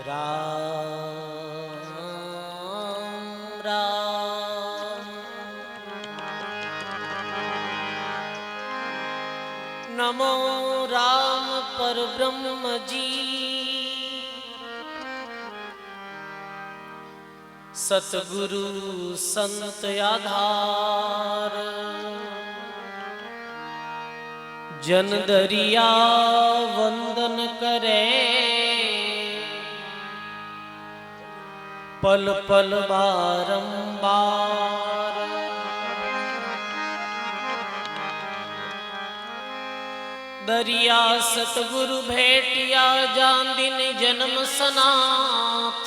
राम राम नमो राम परब्रह्म जी। सतगुरु संत आधार जन दरिया वंदन करे। पल पल बारंबार दरिया सतगुरु भेटिया जान दिन जन्म सनाथ।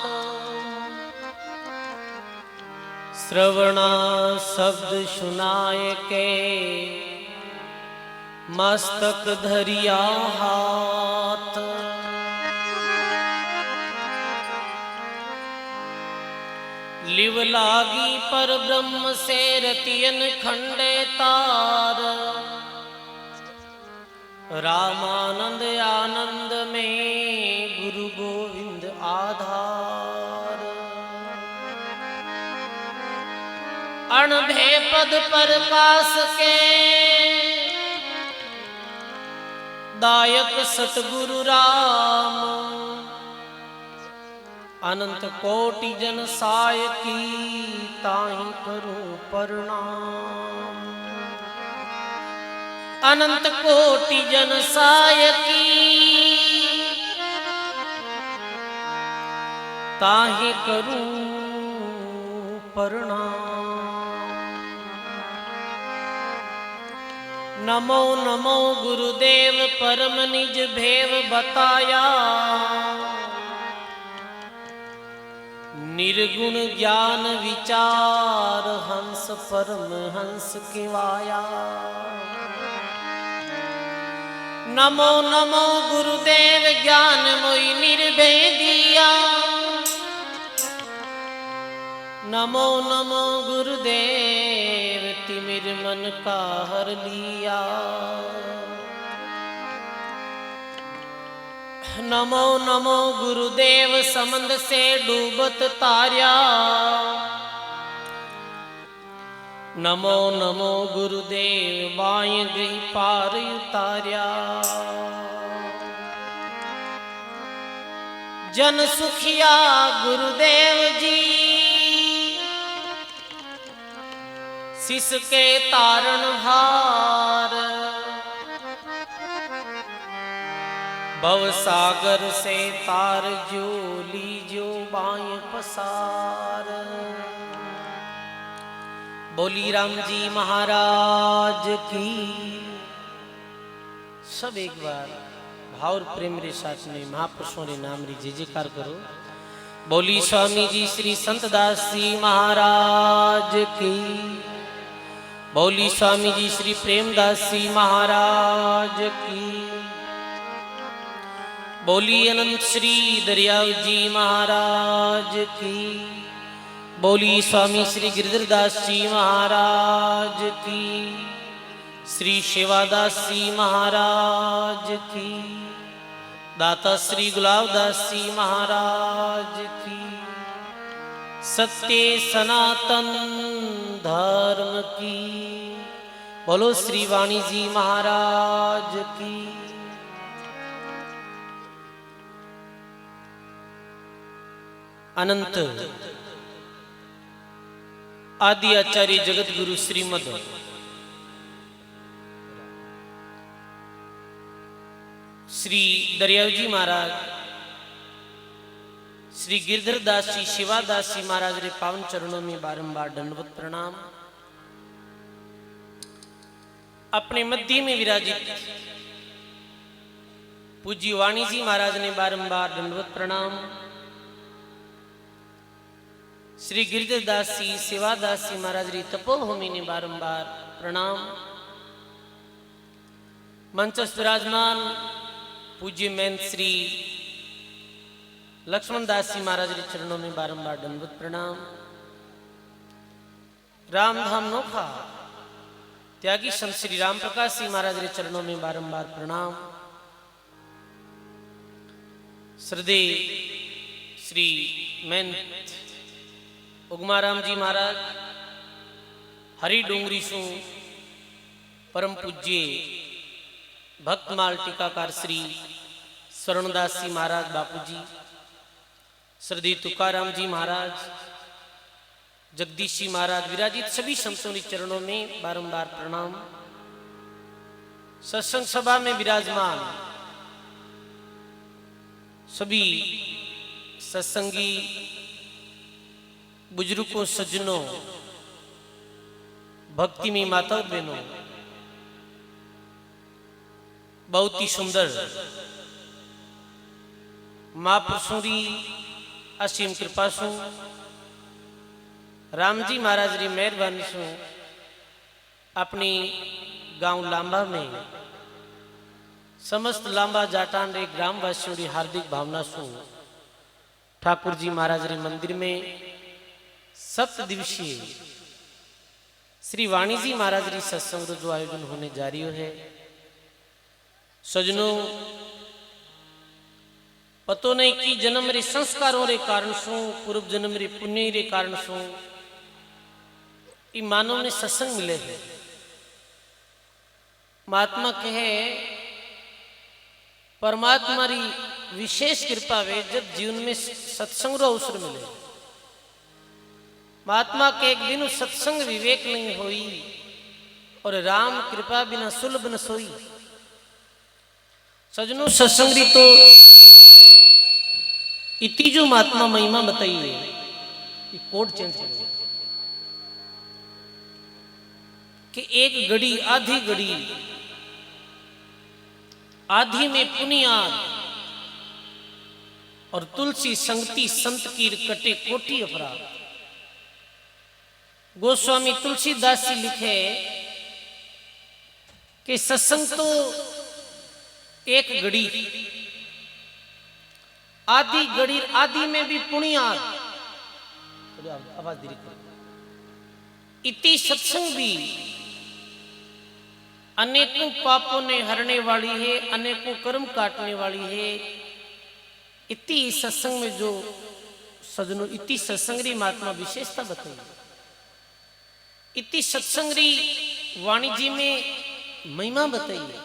श्रवणा शब्द सुनाए के मस्तक धरिया हाथ। लिव लागी पर ब्रह्म से रतियन खंडे तार। रामानंद आनंद में गुरु गोविंद आधार। अणभे पद प्रकाश के दायक सतगुरु राम। अनंत कोटि जन साय की ताहि करूं प्रणाम। अनंत कोटि जन साय की ताहि करूं प्रणाम। नमो नमो गुरुदेव परम निज भेव बताया। निर्गुण ज्ञान विचार हंस परम हंस केवाया। नमो नमो गुरुदेव ज्ञान मोहि निर्भेदिया। नमो नमो गुरुदेव तिमिर मन का हर लिया। नमो नमो गुरुदेव समंद से डूबत तार्या। नमो नमो गुरुदेव बाएं गई पार उतार्या। जन सुखिया गुरुदेव जी सिस के तारण हार। भव सागर से तार जो लीजो बाएं पसार। बोली राम जी महाराज की। सब एक बार भाव और प्रेम रे साथ में महापुरुषों रे नाम री जय जयकार करो। बोली स्वामी जी श्री संत दास जी महाराज की। बोली स्वामी जी श्री प्रेमदास जी महाराज की। बोली अनंत श्री दरियाव जी महाराज की। बोली स्वामी श्री गिरधरदास जी महाराज की। श्री शिवादास जी महाराज की। दाता श्री गुलाबदास जी महाराज की। सत्य सनातन धर्म की। बोलो श्री वाणी जी महाराज की। अनंत आदि आचार्य जगत गुरु श्रीमद श्री दरियाव जी महाराज श्री गिरधरदास जी शिवादास जी महाराज रे पावन चरणों में बारंबार दंडवत प्रणाम। अपने मध्य में विराजित पूज्य वाणी जी महाराज ने बारंबार दंडवत प्रणाम। श्री गिरधरदास जी शिवादास जी महाराज री तपोभूमि ने बारंबार प्रणाम। मंचस्थ विराजमान पूज्य महंत श्री लक्ष्मण दास जी महाराज के चरणों में बारंबार दंडवत प्रणाम। रामधाम नोखा त्यागी संत श्री राम प्रकाश जी महाराज के चरणों में बारंबार प्रणाम। श्रद्धेय श्री मैन उगमाराम जी महाराज हरि डूंगरी सु परम पूज्य भक्तमाल टीकाकार श्री स्वर्णदास जी महाराज बापूजी, श्रद्धेय तुकाराम जी महाराज, जगदीश जी महाराज विराजित सभी संतों के चरणों में बारंबार प्रणाम। सत्संग सभा में विराजमान सभी सत्संगी बुजुर्गों, सज्जनों, भक्ति में माताओं बहनों, बहुत ही सुंदर महापुरुषों की असीम कृपा सु राम जी महाराज की मेहरबानी सु अपनी गांव लांबा में समस्त लांबा जाटान रे ग्रामवासियों की हार्दिक भावना सु ठाकुर जी महाराज रे मंदिर में सप्त दिवसीय श्री वाणी जी महाराज री सत्संग जो आयोजन होने जा रही है। सजनों, पतो नहीं कि जन्म रे संस्कारों रे कारण सु पूर्व जन्म रे पुण्य रे कारण सु मानव ने सत्संग मिले है। महात्मा कहे परमात्मा री विशेष कृपा वे जब जीवन में सत्संग रो अवसर मिले। महात्मा के एक दिन सत्संग विवेक नहीं होई और राम कृपा बिना सुलभ न सोई। सजनों, सत्संग री तो इतनी जो महात्मा महिमा बताई है कि कोड चेंज कर दिया कि एक घड़ी आधी घड़ी आधी में पुनियाद और तुलसी संगति संत की कटे कोटि अपराध। गोस्वामी तुलसीदास जी लिखे कि सत्संग तो एक घड़ी, आधी घड़ी, आधी में भी पुनियाद, आवाज धीरे करो, इति सत्संग भी अनेकों पापों ने हरने वाली है, अनेकों कर्म काटने वाली है। इति सत्संग में जो सजनों इति सत्संग री महात्मा विशेषता बताई। इति सत्संग री वाणी जी में महिमा बताई है।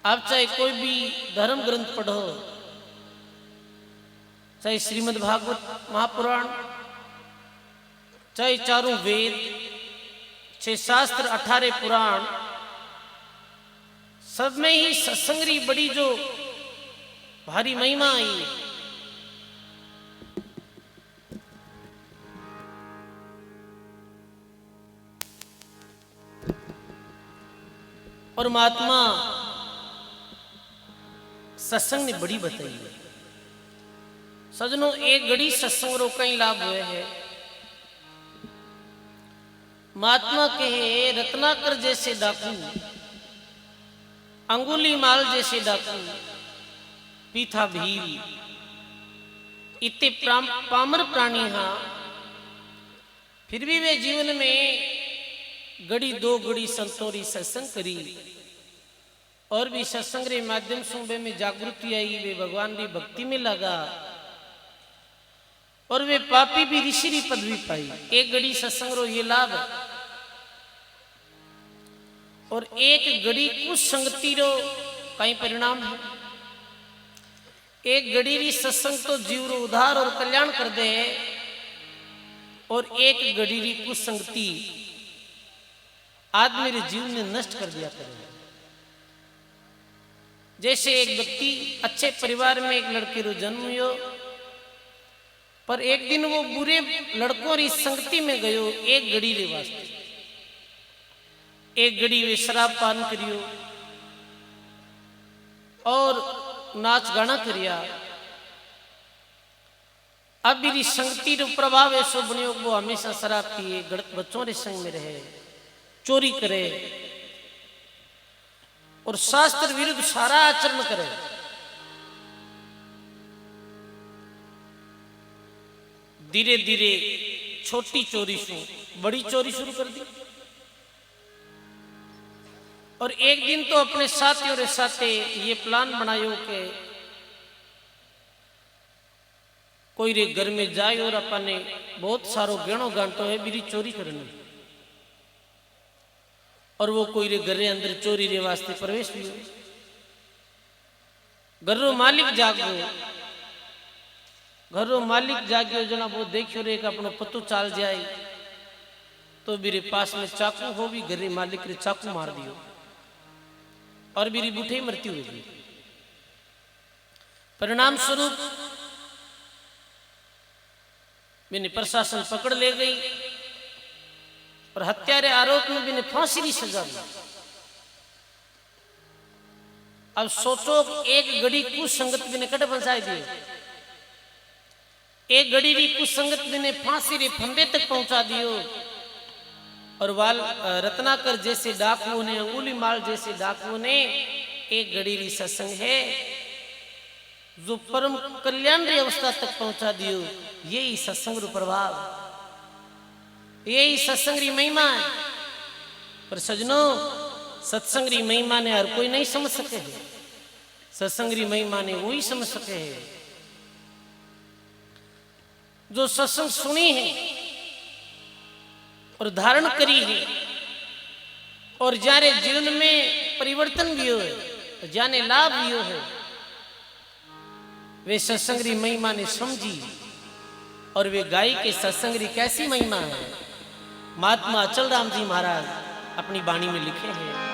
आप चाहे कोई भी धर्म ग्रंथ पढ़ो, चाहे श्रीमद् भागवत महापुराण, चाहे चारों वेद, 6 शास्त्र, 18 पुराण, सब में ही सत्संग री बड़ी जो भारी महिमा आई। और महात्मा सत्संग ने बड़ी बताई है। सजनों, एक घड़ी सत्संग रो कई लाभ हुए हैं। महात्मा कहे रत्नाकर जैसे डाकू, अंगुली माल जैसे डाकू, पीथा भील, इतने पामर प्राणी हाँ, फिर भी वे जीवन में घड़ी दो घड़ी संतों री सत्संग करी और भी सत्संग रे माध्यम से वे में जागृति आई, वे भगवान की भक्ति में लगा और वे पापी भी ऋषि री पदवी पाई। एक घड़ी सत्संग रो ये लाभ और एक घड़ी कुछ संगति रो कई परिणाम है। एक घड़ी री सत्संग तो जीव रो उद्धार और कल्याण कर दे और एक घड़ी री कुछ संगति आदमी रे जीवन में नष्ट कर दिया करे। जैसे एक व्यक्ति अच्छे परिवार में एक लड़के रो जन्म हुयो, पर एक दिन वो बुरे लड़कों री संगति में गयो एक घड़ी रे वास्ते। एक घड़ी वे शराब पान करियो और नाच गाना करिया। अब मेरी संगति रो प्रभाव ऐसो बनियो वो हमेशा शराब पिए, गलत बच्चों रे संग में रहे, चोरी करे और शास्त्र विरुद्ध सारा आचरण करे। धीरे धीरे छोटी चोरी से बड़ी चोरी शुरू कर दी और एक दिन तो अपने साथियों रे साथे ये प्लान बनायो कि कोई रे घर में जाए और अपने बहुत सारो गहणो गांटो है बीरी चोरी करनी, और वो कोई रे घर रे अंदर चोरी रे वास्ते प्रवेश भी घर रो मालिक जागो, घर रो मालिक जाग्यो जना वो देखियो रे अपनो पतो चाल जाए तो मेरे पास में चाकू हो भी घर रे मालिक रे चाकू मार दियो और मेरी बूढ़ी मृत्यु हो गई। परिणाम स्वरूप मैंने प्रशासन पकड़ ले गई और हत्या रे आरोप में मैंने फांसी की सजा दी। अब सोचो एक घड़ी कुसंगत मैंने कट बचाई दी, एक घड़ी री कुसंगत मैंने फांसी रे फंदे तक पहुंचा दियो, और वाल रत्नाकर जैसे डाकुओं ने, अंगुली माल जैसे डाकुओं ने एक घड़ी री सत्संग है जो परम कल्याण री अवस्था तक पहुंचा दियो। यही सत्संग रो प्रभाव, यही सत्संग री महिमा है। पर सजनों, सत्संग री महिमा ने हर कोई नहीं समझ सके है, सत्संग री महिमा ने वही समझ सके है जो सत्संग सुनी है और धारण करी है, और जारे जीवन में परिवर्तन भी हो है, जाने लाभ भी हो है, वे सत्संग री महिमा ने समझी और वे गाय के सत्संग री कैसी महिमा है। महात्मा अचल राम जी महाराज अपनी वाणी में लिखे हैं,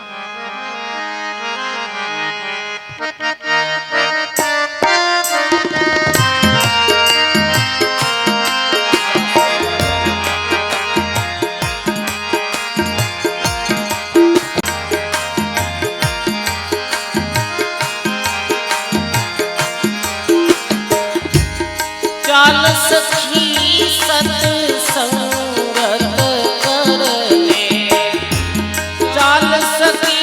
चाल सखी सत्संगत करने, चाल सखी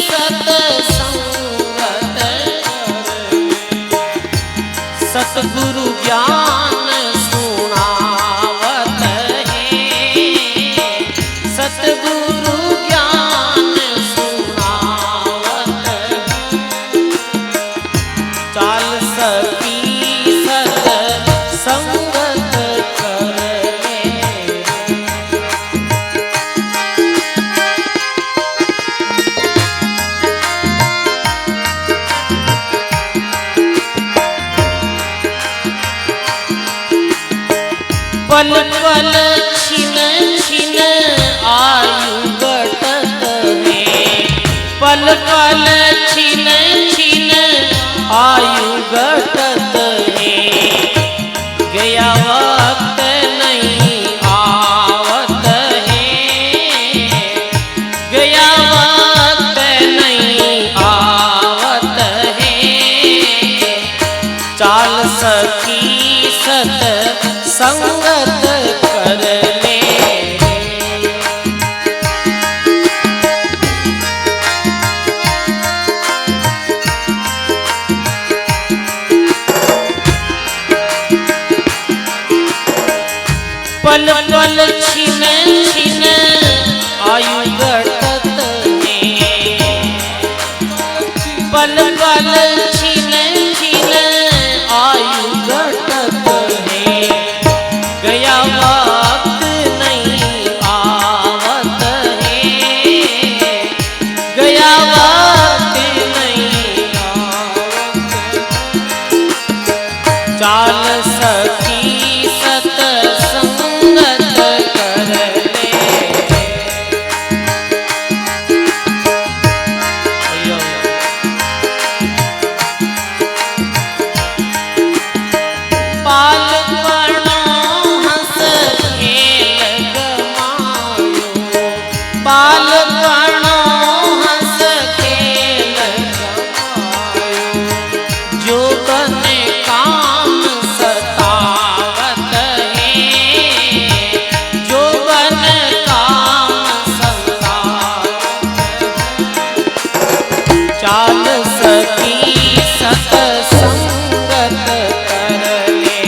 सत्संगत करने, सतगुरु ज्ञान सुनावत है, सतगुरु ज्ञान सुनावत है, चाल सखी संगत करने। पल पल छिन छिन आयु घटत है, पल पल छिन छिन आयु घटत है, गया वक्त नहीं आवत है, गया वक्त नहीं आवत है, चाल सखी सत संगत कर ले। पल पल छिन छिन आयु घटत है, पल पल छिन छिन आयु घटत है, गया वक्त नहीं आवत है, गया वक्त नहीं आवत, चाल सखी सत्संगत कर ले। बालपणो हंस खेल गमायो, बालपणो हंस खेल गमायो, जो बने काम सतावत है, जो बन काम सतावत है, चाल सखी सत्संगत कर ले,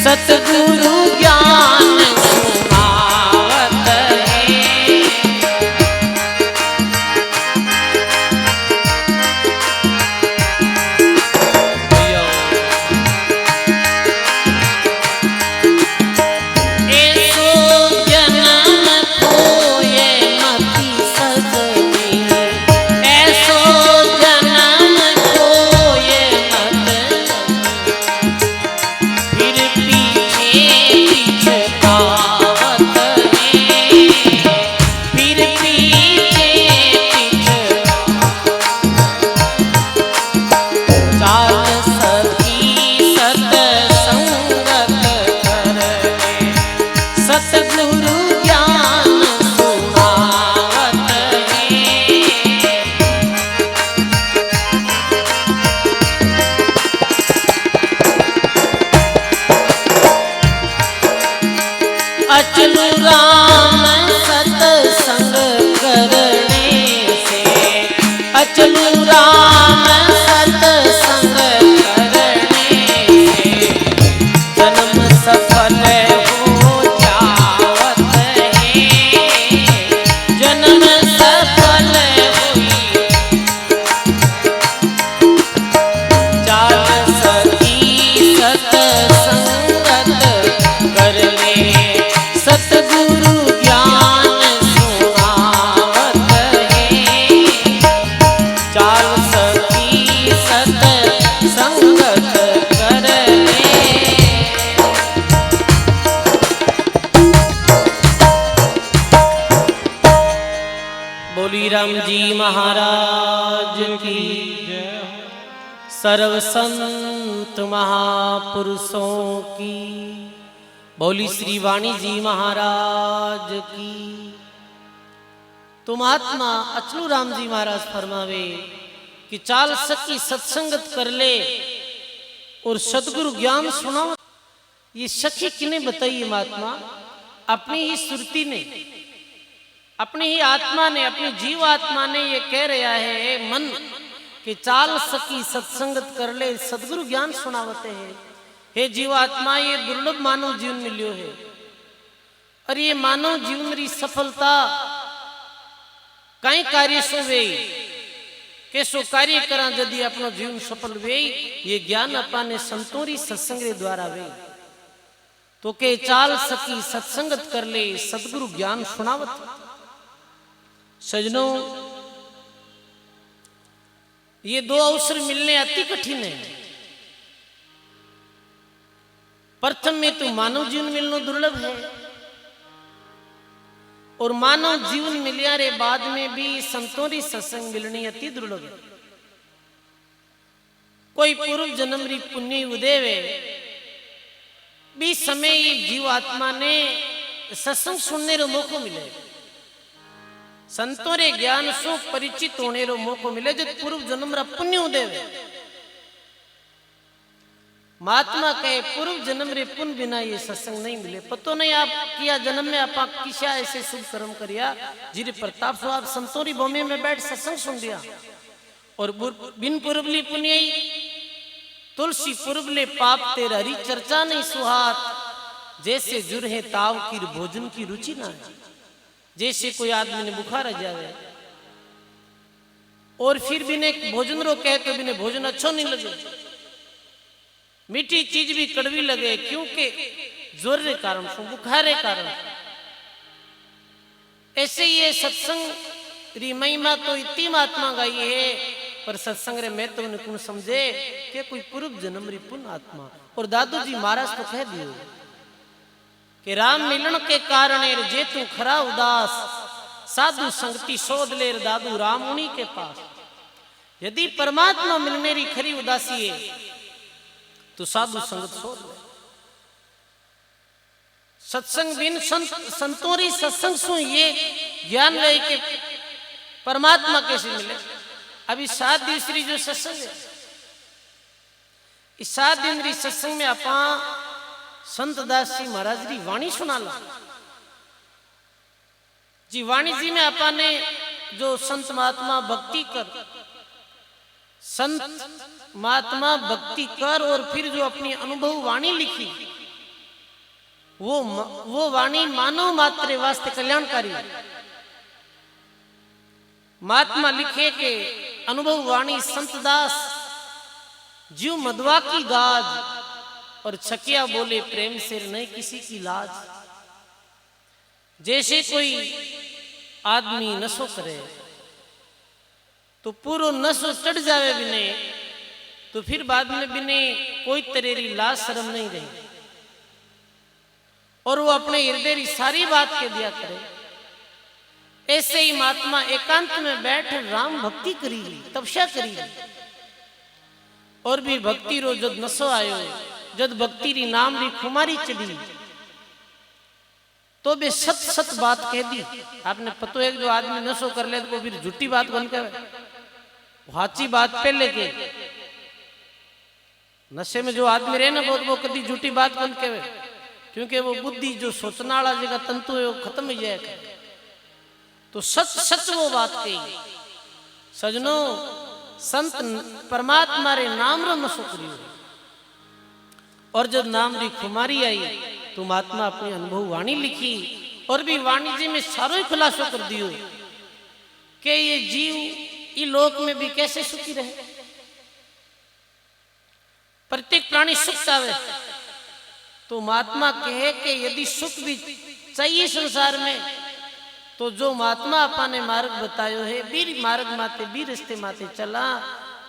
सतगुरु ज्ञान सुनावत है। सर्व संत महापुरुषों की बोली श्री वाणी जी महाराज की। तो महात्मा अचलू राम जी महाराज फरमावे कि चाल सकी सत्संगत कर ले और सदगुरु ज्ञान सुनाओ। ये सखी किने बताई महात्मा? अपनी ही सुरती ने, अपनी ही आत्मा ने, अपनी जीव आत्मा ने ये कह रहा है मन कि चाल सकी सत्संगत कर ले सदगुरु ज्ञान सुनावते हैं। हे जीवात्मा, ये दुर्लभ मानव जीवन मिलियो है और ये मानव जीवन री सफलता कई कार्य सो वे कैसो कार्य करा यदि अपनो जीवन सफल वे ये ज्ञान अपने संतों री सत्संग रे द्वारा वे। तो के चाल सकी सत्संगत कर ले सदगुरु ज्ञान सुनावत। सजनों, ये दो अवसर मिलने अति कठिन है। प्रथम में तो मानव जीवन मिलना दुर्लभ है और मानव जीवन मिलिया रे बाद में भी संतों री सत्संग मिलनी अति दुर्लभ है। कोई पूर्व जन्म री पुण्य उदय वे भी समय जीव आत्मा ने सत्संग सुनने रो मौको मिले, संतों रे ज्ञान से परिचित होने रो मौको मिले जो पूर्व जन्म रा पुण्य उदय वे। महात्मा कहे पूर्व जन्म रे पुण्य बिना ये सत्संग नहीं मिले। पतो नहीं आप किया जन्म में आप किसा ऐसे शुभ कर्म करिया जिरे प्रताप से आप संतों री भूमि में बैठ सत्संग सुन दिया और बिन पूर्वली पुण्य तुलसी पूर्वले पाप तेरा हरी चर्चा नहीं सुहात। जैसे जुरहे ताव की भोजन की रुचि ना है, जैसे कोई आदमी ने बुखार आ जाए और फिर बिने भोजन रो कहे तो बिने भोजन अच्छो नहीं लगे, मीठी चीज भी कड़वी लगे क्योंकि जोर रे कारण सु बुखार रे कारण। ऐसे ये सत्संग री महिमा तो इतनी महात्मा गाई है पर सत्संग रे मैं तो निकुण समझे कि कोई पूर्व जन्म री पुण्य आत्मा। और दादू जी महाराज तो कह दियो कि राम मिलन के कारण जे तू खरा उदास साधु संगति शोध ले दादू राम उन्हीं के पास। यदि परमात्मा मिलने री खरी उदासी है तो साधु संगत शोध ले। सत्संग बिन संतों री सत्संग सु ये ज्ञान ले कि परमात्मा कैसे मिले। अभी 7 दिवसीय जो सत्संग है इस 7 दिन री सत्संग में आपा संत दास जी महाराज री वाणी सुना ला जी। वाणी जी में आपा ने जो संत महात्मा भक्ति कर, संत महात्मा भक्ति कर और फिर जो अपनी अनुभव वाणी लिखी वो वाणी मानव मात्र वास्ते कल्याणकारी। महात्मा लिखे के अनुभव वाणी संत दास जीव मधुआ की गाज और छकिया बोले प्रेम से नहीं किसी की लाज। जैसे कोई आदमी नशो करे तो पूरा नशो चढ़ जावे बिने तो फिर बाद में बिने कोई तरेरी लाज शर्म नहीं रही और वो अपने हृदय की सारी बात कह दिया करे। ऐसे ही महात्मा एकांत में बैठ राम भक्ति करी, तपस्या करी और भी भक्ति रो जब नशो आयो, जब भक्ति री नाम री खुमारी चढ़ी तो बे सत सत बात कह दी। आपने पतो है जो आदमी नशो कर ले तो फिर झूठी बात बन कर हाची बात पहले के नशे में जो आदमी रहे ना वो कभी झूठी बात बन के क्योंकि वो बुद्धि जो सोचने वाला जगह तंतु है वो खत्म हो जाएगा। तो सच सच वो बात कही। सजनों, संत परमात्मा रे नाम रो नशो करियो और जब नाम री खुमारी आई तो महात्मा अपनी अनुभव वाणी लिखी और भी वाणी जी में सारो ही खुलासो कर दियो कि ये जीव ये लोक में भी कैसे सुखी रहे। प्रत्येक प्राणी सुख चाहे तो महात्मा कहे कि यदि सुख भी चाहिए संसार में तो जो महात्मा अपा ने मार्ग बतायो है बीर मार्ग माते बीर रस्ते माते चला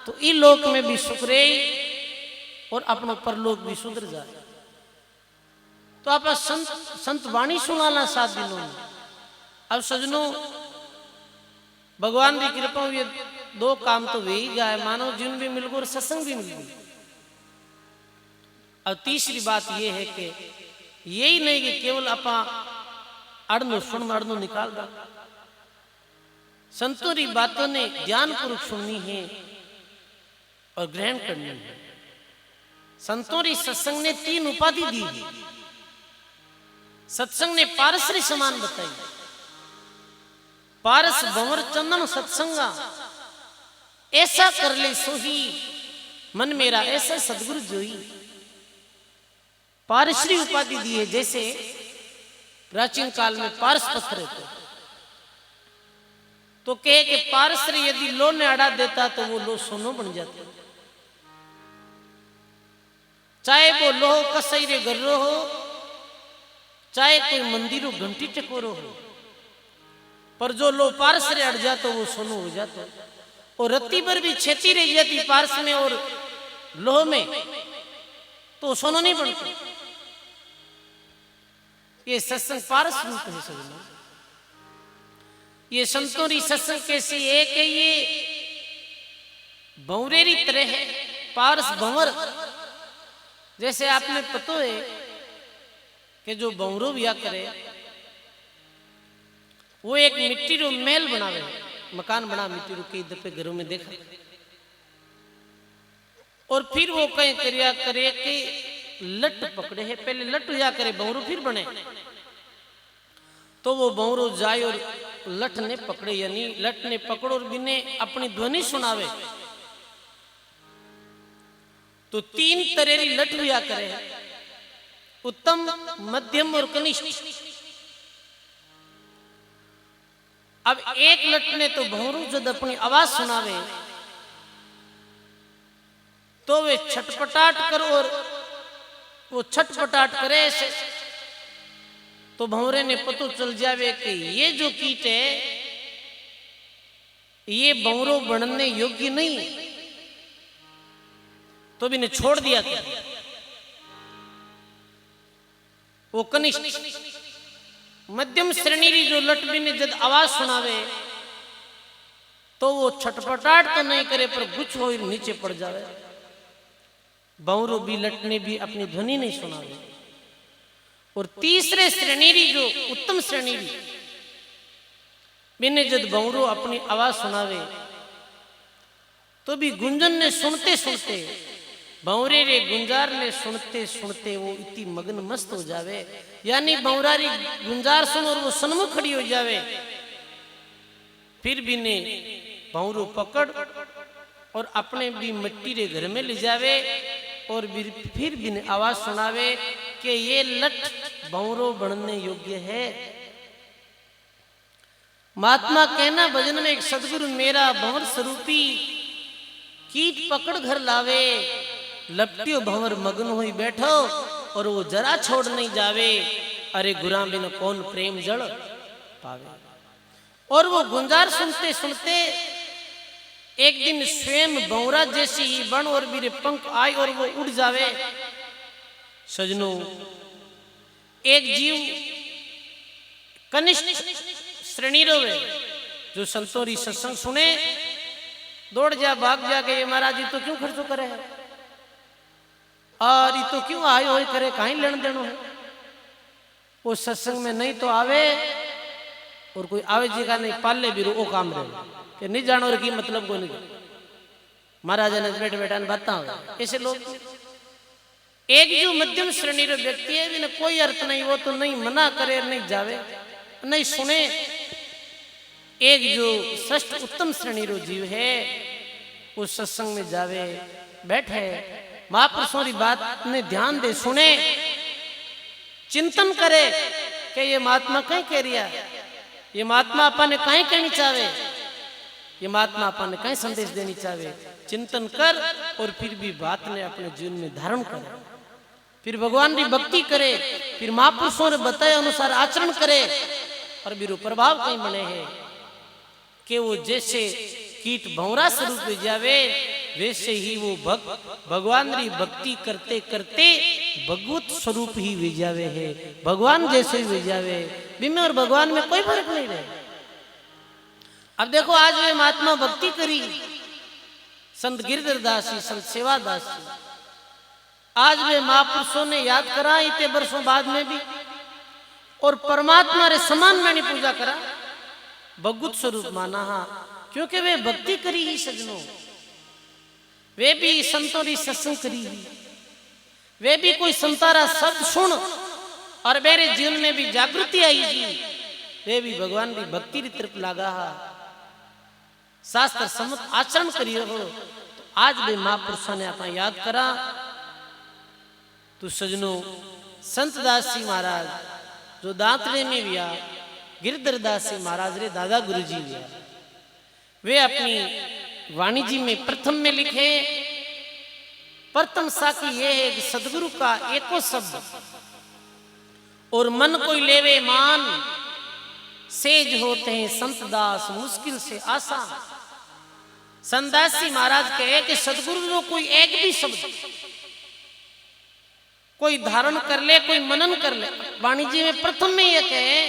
तो ई लोक में भी सुख रहे और अपनो परलोक भी सुधर जाए। तो आप संत वाणी सुनाना 7 दिनों में। अब सजनों, भगवान की कृपा ये दो काम तो वे ही गए, मानव जीवन भी मिल गया और सत्संग भी मिल गया। और तीसरी बात ये है कि यही नहीं कि केवल अपा अड़नो सुन अड़नो निकाल दा, संतों की बातों ने ध्यान पूर्वक सुननी है और ग्रहण करनी है। संतों की सत्संग ने 3 उपाधि दी है। सत्संग ने पारसरी समान बताई, पारस भंवर चंदन सत्संगा, ऐसा कर ले सोही मन मेरा ऐसा सदगुरु जोई। पारसरी उपाधि दी है। जैसे प्राचीन काल में पारस पत्थर थे, तो कहे कि पारसरी यदि लो ने अड़ा देता तो वो लो सोनो बन जाता, चाहे वो लोहो कसैरे गर्रो हो, चाहे कोई मंदिरों घंटी टकोरो हो, पर जो लो पारस रे अड़ जाता वो सोनो हो जाता। और रत्ती पर भी छेती रह जाती पारस में और लोह में, तो सोनो नहीं बनता। ये सत्संग पारस रूप है समझना। ये संतों की सत्संग कैसी है कि ये भंवरेरी तरह है, पारस भंवर। जैसे आपने पता है कि जो भंवरो बिया करे वो एक मिट्टी रो महल बनावे, मकान बना मिट्टी रो, कई दफे घरों में देखा। और फिर वो कहीं करिया करे कि लट पकड़े है, पहले लट या करे भंवरो फिर बने, तो वो भंवरो जाए और लठ ने पकड़े, यानी लठ ने पकड़ो और बिने अपनी ध्वनि सुनावे। तो 3 तरह की लठ बिया करे, उत्तम, मध्यम और कनिष्ठ। अब एक लठ ने तो भंवरो जब अपनी आवाज सुनावे तो वे छटपटाट करो, और वो छटपटाट करे ऐसे, तो भंवरे ने पतो चल जावे कि ये जो कीट है ये भंवरो बनने योग्य नहीं, तो भी ने छोड़ दिया था। वो कनिष्ठ। मध्यम श्रेणी की जो लट भी ने जब आवाज सुनावे तो वो छटपटाट तो नहीं करे पर गुछ हो नीचे पड़ जावे। भंवरो भी लट ने भी अपनी ध्वनि नहीं सुनावे। और तीसरे श्रेणी की जो उत्तम श्रेणी की बिने जब भंवरो अपनी आवाज सुनावे तो भी गुंजन ने सुनते सुनते, भंवरे रे गुंजार ने सुनते सुनते वो इतनी मगन मस्त हो जावे, यानी भंवरारी गुंजार सुन और वो सन्मुख खड़ी हो जावे। फिर भी ने भंवरो पकड़ और अपने भी मिट्टी रे घर में ले जावे और फिर भी ने आवाज सुनावे कि ये लठ भंवरो बनने योग्य है। महात्मा कहना भजन में एक सदगुरु मेरा भंवर स्वरूपी कीट पकड़ घर लावे, लपटियो भंवर मगन हुई बैठो और वो जरा छोड़ नहीं जावे। अरे गुरा बिन कौन प्रेम जड़ पावे। और वो गुंजार सुनते सुनते एक दिन स्वयं भंवरा जैसी ही बन और मेरे पंख आए और वो उड़ जावे। सजनों, एक जीव कनिष्ठ श्रेणी रोवे जो संतोरी सत्संग सुने, दौड़ जा भाग जा के महाराज जी तो क्यों खर्चो करे है, और ये तो क्यों आए हो करे, कहीं लेन देनो है। वो सत्संग में नहीं तो आवे और कोई आवे जी का नहीं पाले भी वो काम रहे कि नहीं जानो की मतलब को नहीं, महाराज ने बैठ बैठा बात हो। ऐसे लोग एक जो मध्यम श्रेणी रो व्यक्ति है भी कोई अर्थ नहीं, वो तो नहीं मना करे नहीं जावे नहीं सुने। एक जो श्रेष्ठ उत्तम श्रेणी रो जीव है वो सत्संग में जावे, बैठे, महापुरुषों की बात ने ध्यान दे, सुने, चिंतन करे कि ये महात्मा कहीं कह रिया, ये महात्मा अपन ने कहीं कहनी चाहे, ये महात्मा अपन ने कहीं संदेश देनी चाहे। चिंतन कर और फिर भी बात ने अपने जीवन में धारण करे, फिर भगवान की भक्ति करे, फिर महापुरुषों ने बताए अनुसार आचरण करे और भी प्रभाव कहीं बने है कि वो जैसे कीट भंवरा स्वरूप में जावे वैसे ही वो भगवान की भक्ति करते करते भगवत स्वरूप ही वे जावे है, भगवान जैसे वे जावे। बिमे और भगवान में कोई फर्क नहीं रहे। अब देखो आज वे महात्मा भक्ति करी, संत गिरधरदास जी, संत सेवादास जी, आज वे महापुरुषों ने याद करा इतने वर्षों बाद में भी, और परमात्मा रे समान मैंने पूजा करा, भगवत स्वरूप माना। हाँ, क्योंकि वे भक्ति करी ही सजनों, वे भी संतों की सत्संग करी ही, वे भी कोई संतारा शब्द सुन और मेरे जीवन में भी जागृति आई जी, वे भी भगवान की भक्ति की तरफ लागा, शास्त्र सम्मत आचरण करियो हो। तो आज भी महापुरुषों ने अपना याद करा। तो सजनों, संत दास जी महाराज जो दांतड़े में भी आ, गिरधरदास जी महाराज रे दादा गुरु जी भी आ, वे अपनी वाणी जी में प्रथम में लिखे, प्रथम साखी ये है कि सदगुरु का एको शब्द और मन कोई लेवे मान, सेज होते हैं संत दास मुश्किल से आसान। संत दास जी महाराज कहे कि सदगुरु जो कोई एक भी शब्द कोई धारण कर ले, कोई मनन कर ले, वाणी जी में प्रथम में ये कहे,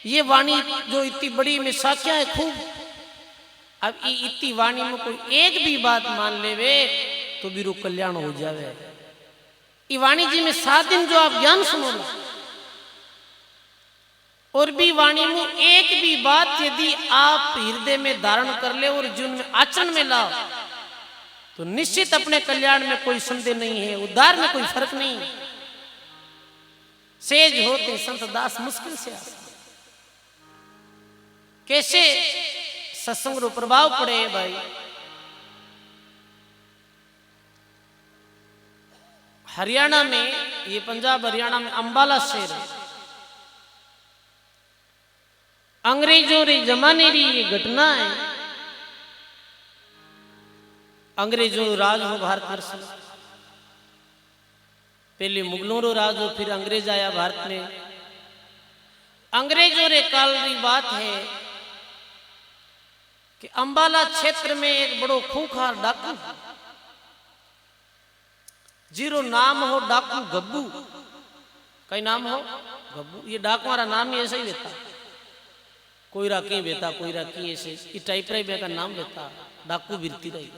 ये वाणी जो इतनी बड़ी में साखियां है खूब, अब इतनी वाणी में कोई एक भी बात मान लेवे तो भी रो कल्याण हो जावे। ये वाणी जी में 7 दिन जो आप ज्ञान सुनो और भी वाणी में एक भी बात यदि आप हृदय में धारण कर ले और जीवन में आचरण में लाओ तो निश्चित अपने कल्याण में कोई संदेह नहीं है, उद्धार में कोई फर्क नहीं। सेज होते संत दास मुश्किल से आसान। कैसे सत्संग रो प्रभाव पड़े है भाई। हरियाणा में, ये पंजाब हरियाणा में अंबाला शहर है, अंग्रेजों रे जमाने री ये घटना है। अंग्रेजों राज हो भारत वर्ष में, पहले मुगलों रो राज हो, फिर अंग्रेज आया भारत में। अंग्रेजों रे काल की बात है कि अंबाला क्षेत्र में एक बड़ो खूंखार डाकू, जीरो नाम हो डाकू गब्बू, कई नाम हो गब्बू, ये डाकू हमारा नाम ही ऐसा ही रहता, कोई राकी बेता कोई राकी ऐसे इस टाइप रही का नाम रहता, डाकू बिरती रही।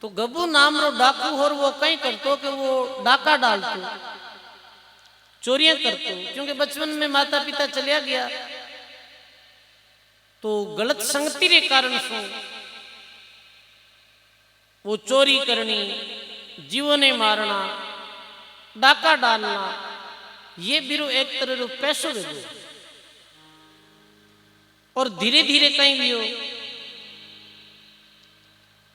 तो गब्बू नाम रो डाकू, और वो कहीं करतो कि वो डाका डालतो, चोरियां करतो, क्योंकि बचपन में माता पिता चलिया गया तो गलत संगति के कारण से वो चोरी करनी, जीवों ने मारना, डाका डालना, ये बिरो एक तरह रो पैसों दे दो। और धीरे धीरे कहीं भी हो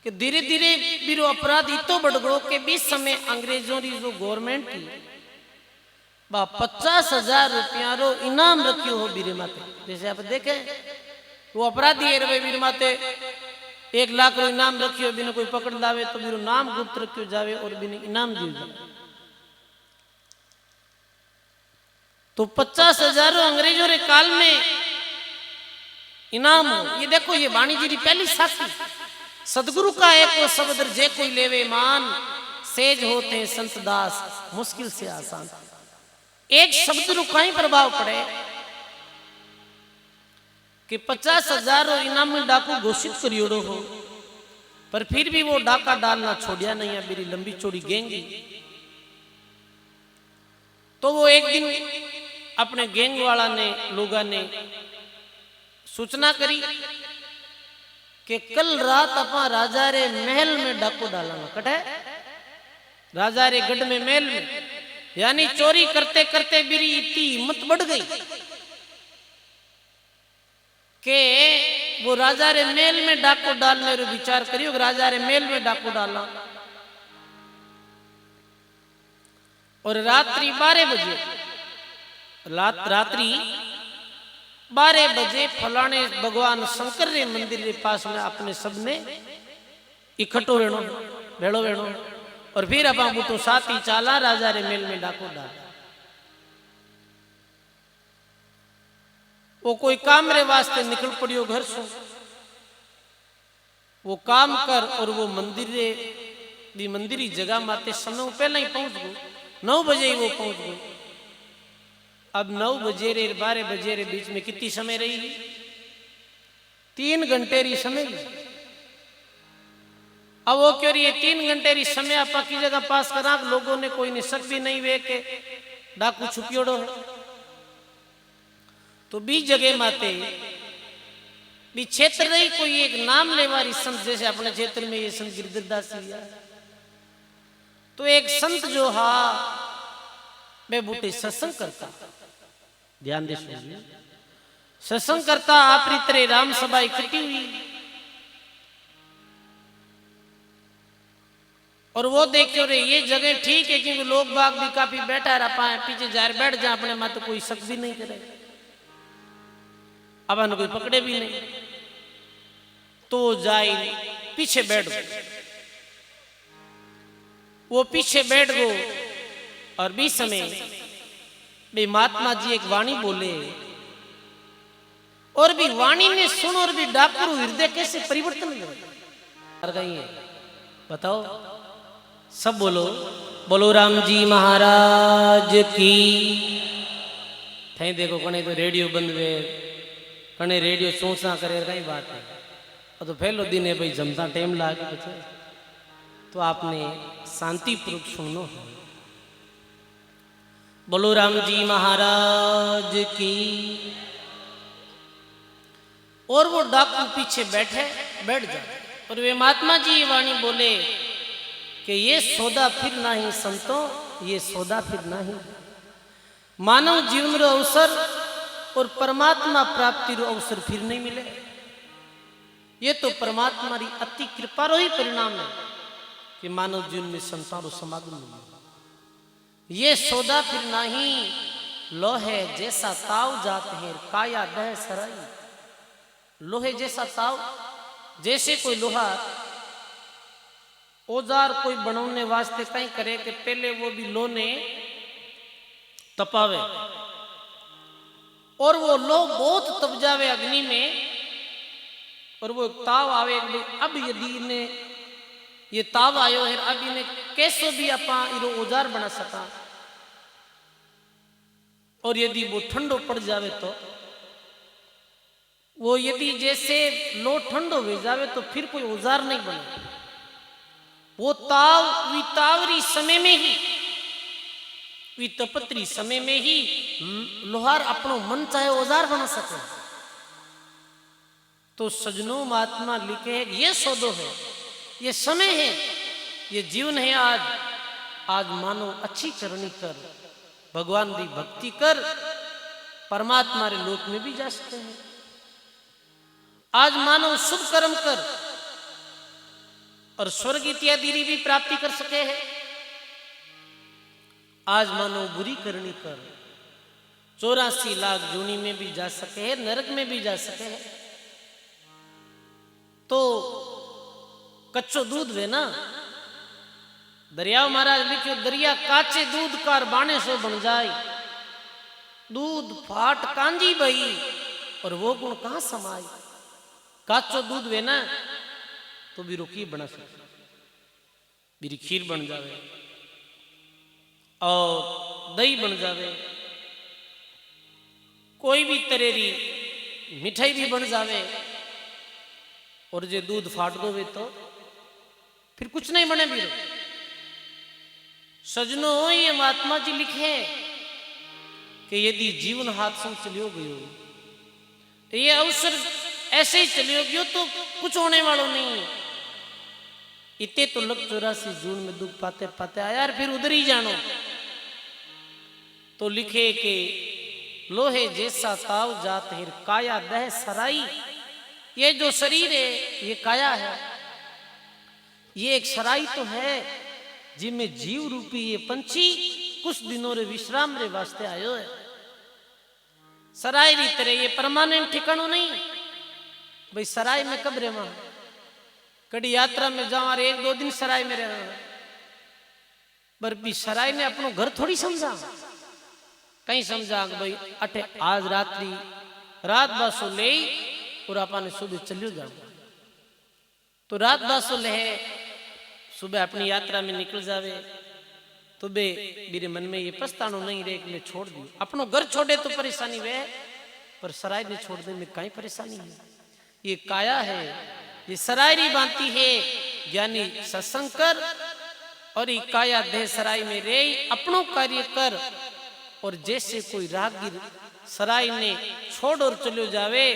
कि धीरे धीरे बिरो अपराध इतो बढ़ गयो कि 20 समय अंग्रेजों की जो गवर्नमेंट थी 50,000 रुपया रो इनाम रखियो हो बीरे माते। जैसे आप देखे वो अपराधी है रे बीरे माते 1 लाख रो इनाम रखियो, बिना कोई पकड़ लावे तो बिरो नाम गुप्त रखियो जावे और बिना इनाम दियो जावे। तो 50,000 अंग्रेजों रे काल में इनाम हो। ये देखो, ये वाणी जी की पहली साखी, सदगुरु का एक वो शब्द जे कोई लेवे मान, सेज होते हैं संत दास मुश्किल से आसान। एक शब्द रू कहीं प्रभाव पड़े कि 50,000 इनाम में डाकू घोषित करियोड़ो हो, पर फिर भी वो डाका डालना छोड़िया नहीं है, मेरी लंबी चौड़ी गैंगी। तो वो एक दिन अपने गैंग वाला ने, लोगा ने सूचना करी कि कल रात अपा राजा रे महल में डाकू डालना, कटे राजा रे गढ़ में महल में, यानी चोरी करते करते मेरी इतनी हिम्मत बढ़ गई कि वो राजा रे महल में डाकू डालने रो विचार करियो, राजा रे महल में डाकू डाला। और रात्रि 12 बजे, रात्रि 12 बजे फलाने भगवान शंकर रे मंदिर के पास में अपने सबने इकट्ठो रहनो, भेड़ो रहनो, और फिर अपा बूटो साथी चाला राजा रे मेल में डाको डाल। वो कोई काम रे वास्ते निकल पड़ियो घर से, वो काम कर और वो मंदिर रे दी मंदिरी जगह माते समय पहले ही पहुंच गो, 9 बजे ही वो पहुंच गो। अब 9 बजे रे 12 बजे रे बीच में कितनी समय रही, 3 घंटे री समय। अब वो क्यों रही 3 घंटे री समय आप की जगह पास करा, लोगों ने कोई ने शक भी नहीं वे के डाकू छुपियोड़ो है। तो बीच जगह माते भी क्षेत्र रही कोई एक नाम लेवारी संत, जैसे अपने क्षेत्र में ये संत गिरधरदास जी है, तो एक संत जो हा वे बूटे सत्संग करता, ध्यान दे सुनिए, सत्संग करता आपरी तरह राम सभा इकट्ठी हुई और वो देखो रे ये जगह ठीक है क्योंकि लोग बाग भी काफी बैठा रहा पाए, पीछे जार बैठ जा अपने मत कोई शक भी नहीं करे, अब कोई पकड़े भी नहीं, तो जाए पीछे बैठ गो। वो पीछे बैठ गो और बीच समय भी महात्मा जी एक वाणी बोले और भी वाणी ने सुन और भी डाकू हृदय कैसे परिवर्तन कर गई है, बताओ सब बोलो, बोलो राम जी महाराज की। थे देखो कने तो रेडियो बंद वे, कने रेडियो सोचा करे कई बात है, और तो पहलो दिन है भाई जमता टाइम लागे बच्चे, तो आपने शांतिपूर्वक सुनना है। बोलो राम जी महाराज की। और वो डाकू पीछे बैठ जाए और वे महात्मा जी ये वाणी बोले कि ये सौदा फिर नहीं संतों, ये सौदा फिर नहीं, मानव जीवन रो अवसर और परमात्मा प्राप्ति रो अवसर फिर नहीं मिले। ये तो परमात्मा री अति कृपा रो ही परिणाम है कि मानव जीवन में संसार रो समागम मिले। ये सौदा फिर नहीं, लोहे जैसा ताव जाते हैं काया दह सराई। लोहे जैसा ताव, जैसे कोई लोहा औजार कोई बनाने वास्ते कहीं करे कि पहले वो भी लोने तपावे और वो लो बहुत तप जावे अग्नि में और वो ताव आवे, अब यदि ने ये ताव आयो है अब इन्हें कैसो भी अपा इरो औजार बना सका, और यदि वो ठंडो पड़ जावे तो वो यदि जैसे लो ठंडो हो जावे तो फिर कोई औजार नहीं बने। वो ताव वितावरी समय में ही, वितपत्री समय में ही लोहार अपनो मन चाहे औजार बना सके। तो सजनों महात्मा लिखे है ये सौदो है, ये समय है, ये जीवन है। आज मानो अच्छी करनी कर, भगवान की भक्ति कर, परमात्मा रे लोक में भी जा सकते हैं। आज मानो शुभ कर्म कर और स्वर्ग इत्यादि भी प्राप्ति कर सके है। आज मानो बुरी करनी कर 84 लाख जूनी में भी जा सके है, नरक में भी जा सके है। तो कच्चो दूध वे ना, दरिया महाराज लिखो दरिया काचे दूध कार बाणे से बन जाए, दूध फाट कांजी बही और वो गुण कहां समाये। काचो दूध वे ना तो भी खीर बना सकते, मेरी खीर बन जावे और दही बन जावे, कोई भी तरेरी मिठाई भी बन जावे। और जे दूध फाट दोवे तो फिर कुछ नहीं बने भी। सजनों ये महात्मा जी लिखे कि यदि जीवन हाथ से चलियो गयो, ये अवसर ऐसे ही चलियो गयो तो कुछ होने वालों नहीं। इतने तो लग 84 जून में दुख पाते पाते आया यार, फिर उधर ही जानो। तो लिखे कि लोहे जैसा ताव जात है काया दह सराई। ये जो शरीर है ये काया है, ये एक सराई तो है जिनमें जीव रूपी ये पंछी कुछ दिनों रे विश्राम रे वास्ते आयो है। सराय री तरह ये परमानेंट ठिकानो नहीं भाई। सराय में कब रहे, कड़ी यात्रा में जाओ 1-2 दिन सराय में रहे, पर भी सराय ने अपनो घर थोड़ी समझा। कहीं समझा भाई अठे आज रात बासो ले और आपने सुबह चलियो जाओ। तो रात बासो ले सुबह अपनी यात्रा में निकल जावे तो बे मेरे मन में ये पछतानो नहीं रहे कि मैं छोड़ दी। अपनो घर छोड़े तो परेशानी वे, पर सराय ने छोड़ दे में कहीं परेशानी है। ये काया है, ये सरायरी बांती है ज्ञानी सत्संग कर, और ये काया देह सराय में रे अपनों कार्य कर। और जैसे कोई राहगीर सराय ने छोड़ और चलो जावे,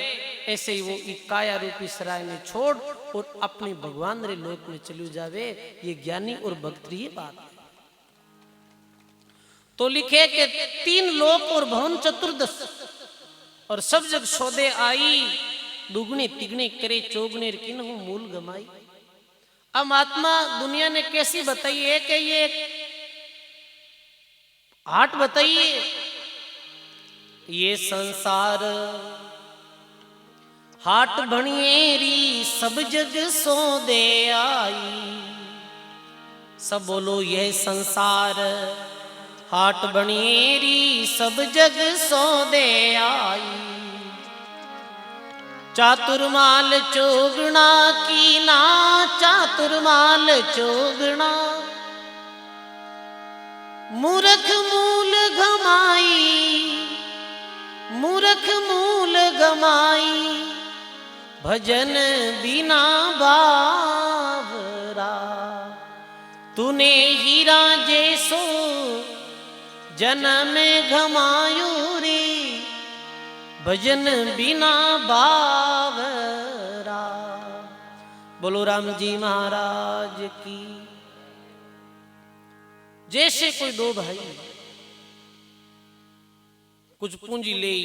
ऐसे ही वो काया रूपी सराय ने छोड़ और अपने भगवान रे लोक में चलो जावे। ये ज्ञानी और भक्त री बात है। तो लिखे के 3 लोक और भवन 14, और सब जग सौदे आई, दुगने तिगने करे चौगने किन्हु मूल गमाई। अब महात्मा दुनिया ने कैसी बताई है कि ये हाट बताइए, ये संसार हाट बनिएरी सब जग सौदे आई। सब बोलो यह संसार हाट बनिएरी सब जग सौदे आई। चातुर्माल चोगना की ना चातुर्माल चोगना, मूर्ख मूल गमाई मूर्ख मूल गमाई। भजन बिना बावरा, तूने हीरा जैसो जन्म गमायो रे। भजन बिना बावरा। बोलो राम जी महाराज की। जैसे कोई 2 भाई कुछ पूंजी ले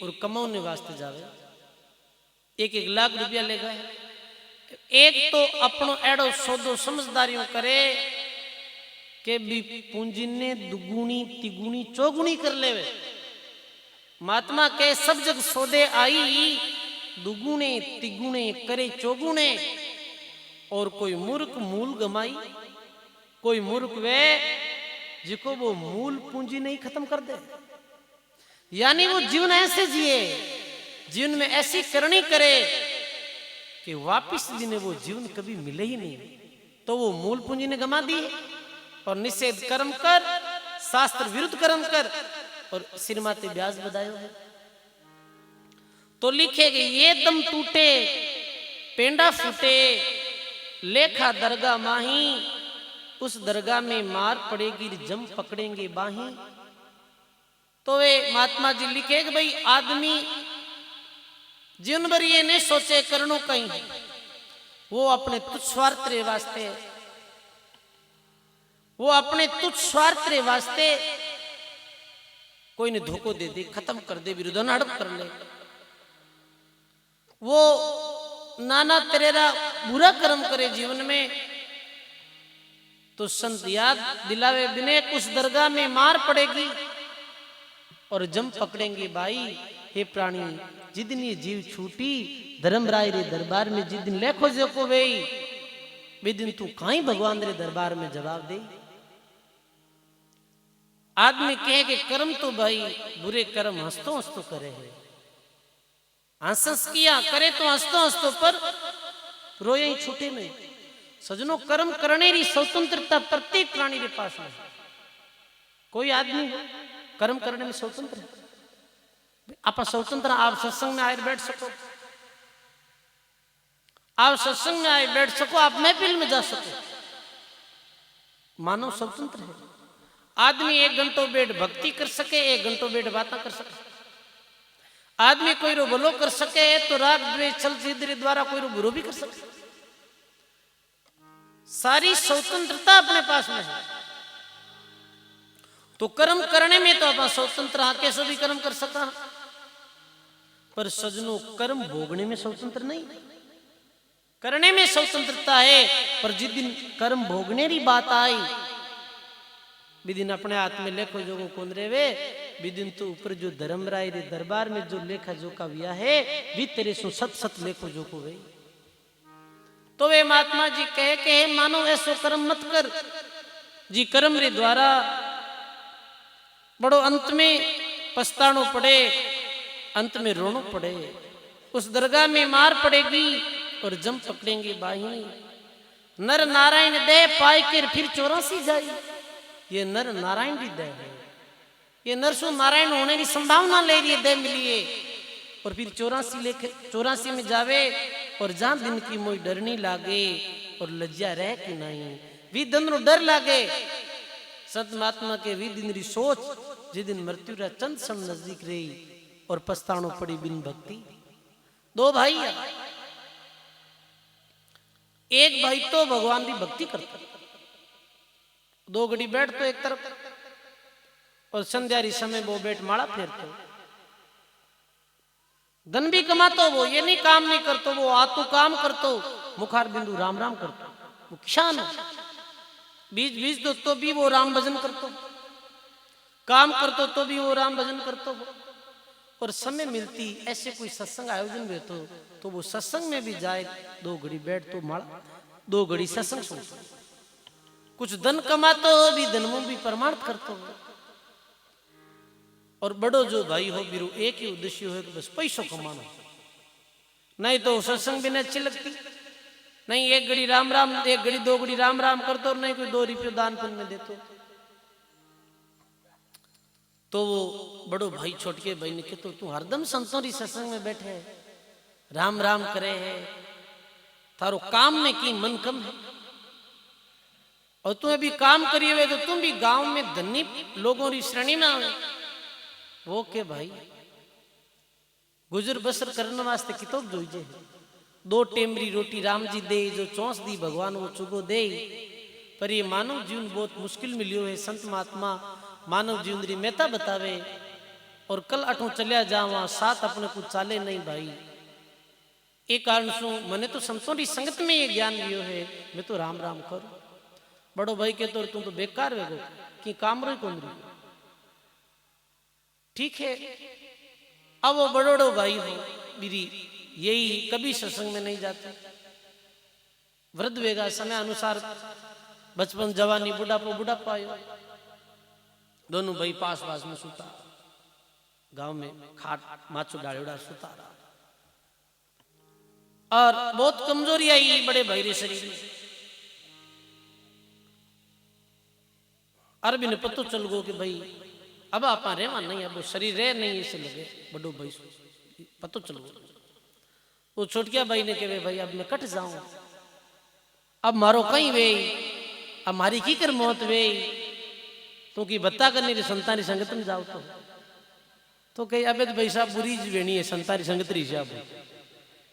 और कमाने वास्ते जावे, 1-1 लाख रुपया ले गए। एक तो अपनो एडो सौदो समझदारियों करे के भी पूंजी ने दुगुनी तिगुनी चौगुनी कर लेवे। महात्मा के सब जग सौदे आई, दुगुने तिगुने करे चौगुने। और कोई मूर्ख मूल गमाई, कोई मूर्ख वे जिको वो मूल पूंजी नहीं खत्म कर दे। यानी वो जीवन ऐसे जिए, जीवन में ऐसी करनी करे कि वापिस भी ने वो जीवन कभी मिले ही नहीं। तो वो मूल पूंजी ने गमा दी, और निषेध कर्म कर, शास्त्र विरुद्ध कर्म कर, और सिर माते ब्याज बधायो है। तो लिखेगे ये दम टूटे पेंडा फूटे, लेखा दरगाह माही। उस दरगाह में मार पड़ेगी जम पकड़ेंगे बाही। तो वे महात्मा जी लिखे कि भाई आदमी जीवन भर ये नहीं सोचे करनो कहीं, वो अपने तुच्छ स्वार्थ रे वास्ते, वो अपने तुच्छ स्वार्थ रे वास्ते कोई ने धोखो दे दे, खत्म कर दे, विरोधन हड़प कर ले। वो नाना तेरेरा बुरा कर्म करे जीवन में, तो संत याद दिलावे बिने उस दरगाह में मार पड़ेगी और जम पकड़ेंगे भाई। हे प्राणी, जिदिन ये जीव छूटी धर्मराय रे दरबार में, जिदिन लेखो जो को वे बेदिन तू कहीं भगवान रे दरबार में जवाब दे। आदमी कहे कि कर्म तो भाई बुरे कर्म हंसतो हंसतो करे है, हंस किया करे तो हंसतो हंसतो, पर रोए ही छूटे नहीं। सजनों, कर्म करने की स्वतंत्रता प्रत्येक प्राणी के पास है। कोई आदमी कर्म करने में स्वतंत्र है। आप स्वतंत्र, आप सत्संग में आए बैठ सको, आप सत्संग में आए बैठ सको, आप महफिल में जा सको, मानव स्वतंत्र है। आदमी 1 घंटों बैठ भक्ति कर सके, 1 घंटों बैठ बातें कर सके। आदमी कोई रो भलो कर सके तो राग द्वेष छल छिद्र द्वारा कोई रो बुरो भी कर सके। सारी स्वतंत्रता अपने पास में है। तो कर्म करने में तो अपन स्वतंत्र हाँ, कैसे भी कर्म कर सकता, पर सजनों कर्म भोगने में स्वतंत्र नहीं। करने में स्वतंत्रता है, पर जिस दिन कर्म भोगने की बात आई, विदिन अपने हाथ में लेखो जो कौन रेवे, विदिन तो ऊपर जो धर्मराय रे दरबार में जो लेखा जो का विया है, भी तेरे सो सत सत लेखो जो को वे। तो वे महात्मा जी कहे के मानो ऐसो कर्म मत कर जी, कर्म रे द्वारा बड़ो अंत में पछतानो पड़े, अंत में रोनो पड़े। उस दरगाह में मार पड़ेगी और जम पकड़ेंगे बाही। नर नारायण दे पाए कर फिर 84 जाई। ये नर नारायण की दे है, ये नरसु नारायण होने की संभावना ले रही है, दे मिली है। और फिर 84 में जावे और जहां दिन की मोई डरनी लागे और लज्जा रह कि नहीं वी दिन रो डर लागे संत महात्मा के वी दिन री सोच जिस दिन मृत्यु रा चंद सम नजदीक रही और पछताणो पड़ी बिन भक्ति। दो भाई है, एक भाई तो भगवान की भक्ति करता, दो घड़ी बैठ तो एक तरफ और संध्या री समय वो बैठ माला फेरतो, धन भी कमातो, वो ये नहीं काम नहीं करतो, वो आतु काम करतो, मुखार बिंदु राम राम करतो, वो किसान है, बीज बीज दो तो भी वो राम भजन करतो, काम करतो तो भी वो राम भजन करतो। और समय मिलती ऐसे कोई सत्संग आयोजन हुए तो वो सत्संग में भी जाए, दो घड़ी बैठ तो माला, दो घड़ी सत्संग सुनतो, कुछ धन कमातो भी धन में भी प्रमाण करतो। और बड़ो जो भाई हो बिरु एक ही उद्देश्य हो कि बस पैसों कमाना, नहीं तो सत्संग भी नहीं अच्छी लगती, नहीं एक घड़ी राम राम, एक घड़ी दो घड़ी राम राम करतो और नहीं कोई 2 रुपये दान पुण्य में देतो। तो वो बड़ो भाई छोटके भाई ने कहे तो तू हरदम संतों री सत्संग में बैठे है, राम राम करे है, थारो काम में की मन कम है, और तू अभी काम करिए हुए तो तुम भी गांव में धनी लोगों की श्रेणी में आवे। वो के भाई गुजर बसर करने वास्ते कितोक जोईजे, 2 टेमरी रोटी राम जी दे, जो 34 दी भगवान वो चुगो दे, पर ये मानव जीवन बहुत मुश्किल मिलियो है। संत महात्मा मानव जीवन री मेहता बतावे और कल अठों चलिया जावा, साथ अपने कुछ चाले नहीं भाई। एक कारण सु मने तो संतों की संगत में ये ज्ञान लियो है, मैं तो राम राम करूं। बड़ो भाई के तो तुम तो बेकार वेगो कि काम रो कौन रही, ठीक है। अब वो बड़ोड़ो भाई हो बिरी यही कभी सत्संग में नहीं जाते, वृद्ध वेगा समय अनुसार बचपन जवानी बुढ़ापा आयो, दोनों भाई पास पास में सुता, गांव में खाट माचो डालेड़ा सुता रहा, और बहुत कमजोरी आई बड़े भाई रे शरीर में। अरबी ने पतो चल गो कि भाई अब आप रेवा नहीं, अब शरीर रह नहीं, इसे लगे बड़ो भाई पतो चल गो। वो छोटकिया भाई ने कहे भाई अब मैं कट जाऊं, अब मारो कहीं वे, अब मारी की कर मौत वे, तो की बत्ता करने संतानी संगत में जाओ तो कही अबे तो भाई साहब बुरी वेणी है संतानी संगत री साहब,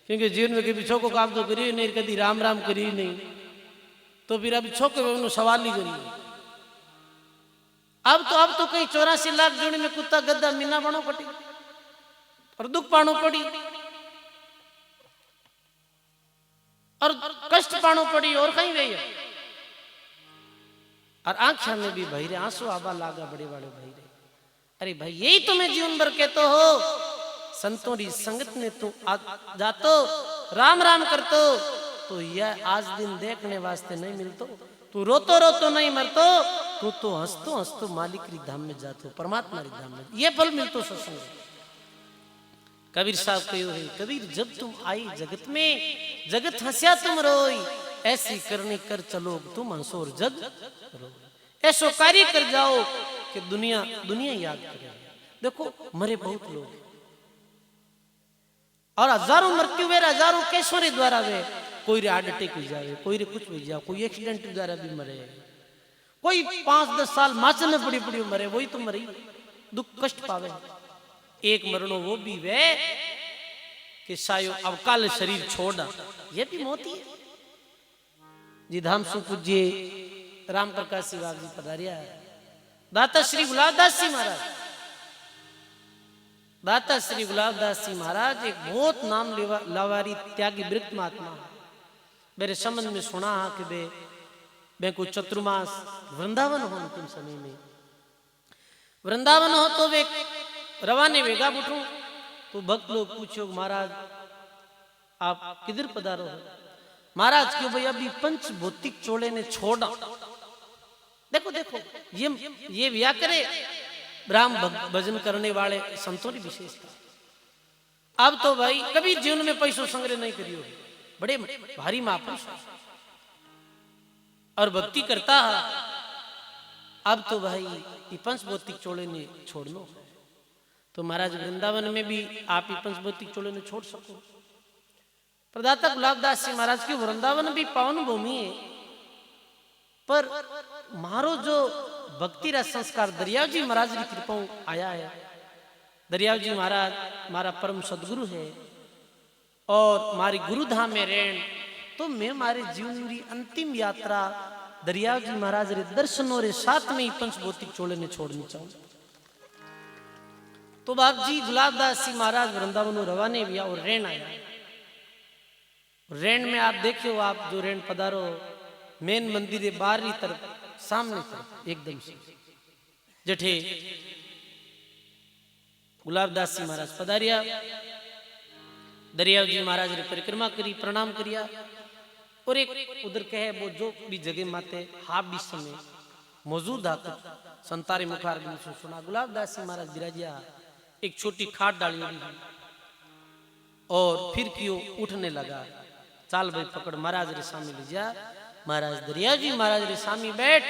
क्योंकि जीवन में कभी छो को काम तो करिए नहीं, कभी राम राम करिए नहीं, तो फिर अब छो के सवाल नहीं करिए। अब तो कहीं 84 लाख जोड़ी में कुत्ता गद्दा मीना बनो पड़ी और दुख पानो पड़ी और कष्ट पानो पड़ी और कहीं गई है। और आंखा में भी भाई रे आंसू आबा लागा बड़े बड़े भाई रे, अरे भाई यही तुम्हें जीवन भर कहते हो, संतों की संगत में तू जातो राम राम करतो तो यह आज दिन देखने वास्ते नहीं मिलतो, तू रोतो रोतो नहीं मरतो, तू तो हंसतो हंसतो मालिक री धाम में जातो, परमात्मा री धाम में, ये फल मिलतो सत्संग। कबीर साहब कहो है, कबीर जब तुम आई जगत में, जगत हंसिया तुम रोई, ऐसी करनी कर चलो तुम हंसो और जग रो, ऐसो कार्य कर जाओ कि दुनिया दुनिया याद करे। देखो मरे बहुत लोग और हजारों मृत्यु वे, हजारों कैसों द्वारा वे, कोई रे हार्ट अटैक हो जाए, कोई रे कुछ हो जाए, कोई एक्सीडेंट द्वारा भी मरे, कोई 5-10 साल माचन में पड़ी पड़ी मरे, वही तो मरी, दुख कष्ट पावे। एक मरणो वो भी वे कि सायो अब काल शरीर छोड़ा, ये भी मौत ही है। जी धाम सु पूज्य राम प्रकाश सिंह जी पधारिया है, दाता श्री गुलाबदास जी महाराज, दाता श्री गुलाबदास जी महाराज एक बहुत नाम लावारी त्यागी वृत्त महात्मा, मेरे संबंध में सुना कि बे को चतुर्मास वृंदावन हो अंतिम समय में, वृंदावन हो तो वे रवाने वेगा उठू तो भक्त लोग पूछो महाराज आप किधर पधारो हो, महाराज क्यों भाई अभी पंच भौतिक चोले ने छोड़ा। देखो देखो ये व्या करे राम भजन करने वाले संतों की विशेषता। अब तो भाई कभी जीवन में पैसों संग्रह नहीं करियो, बड़े भारी महापुरुष और भक्ति करता है। अब तो भाई ये पंच भौतिक चोले ने छोड़नो, तो महाराज वृंदावन में भी आप ही पंचभौतिक चोले ने छोड़ सको। प्रदाता गुलाबदास जी महाराज की वृंदावन भी पावन भूमि है, पर मारो जो भक्ति रा संस्कार दरियाव जी महाराज की कृपा आया है। दरियाव जी महाराज मारा परम सदगुरु है और मारी गुरुधाम में रहन, तो मैं मारे जीवन की अंतिम यात्रा दरियाव जी महाराज रे दर्शनों रे साथ में ही पंचभौतिक चोले ने छोड़नी चाहूं। तो बाप जी गुलाबदास जी महाराज वृंदावन रवाने भी और रेण आया। रेण में आप देखियो, आप जो रेण पधारो मेन मंदिर है बाहरी तरफ सामने तरफ एकदम से जठे गुलाबदास जी महाराज पधारिया। दरियाव जी महाराज ने परिक्रमा करी, प्रणाम करिया और एक उधर कहे वो जो भी जगह माते हा भी समय मौजूद आकर संतारे मुखार से सुना। गुलाबदास जी महाराज विराजिया, एक छोटी खाट डाली और फिर क्यों उठने लगा। चाल भाई पकड़ महाराज रे सामने ले जा। महाराज दरिया जी महाराज रे सामने बैठ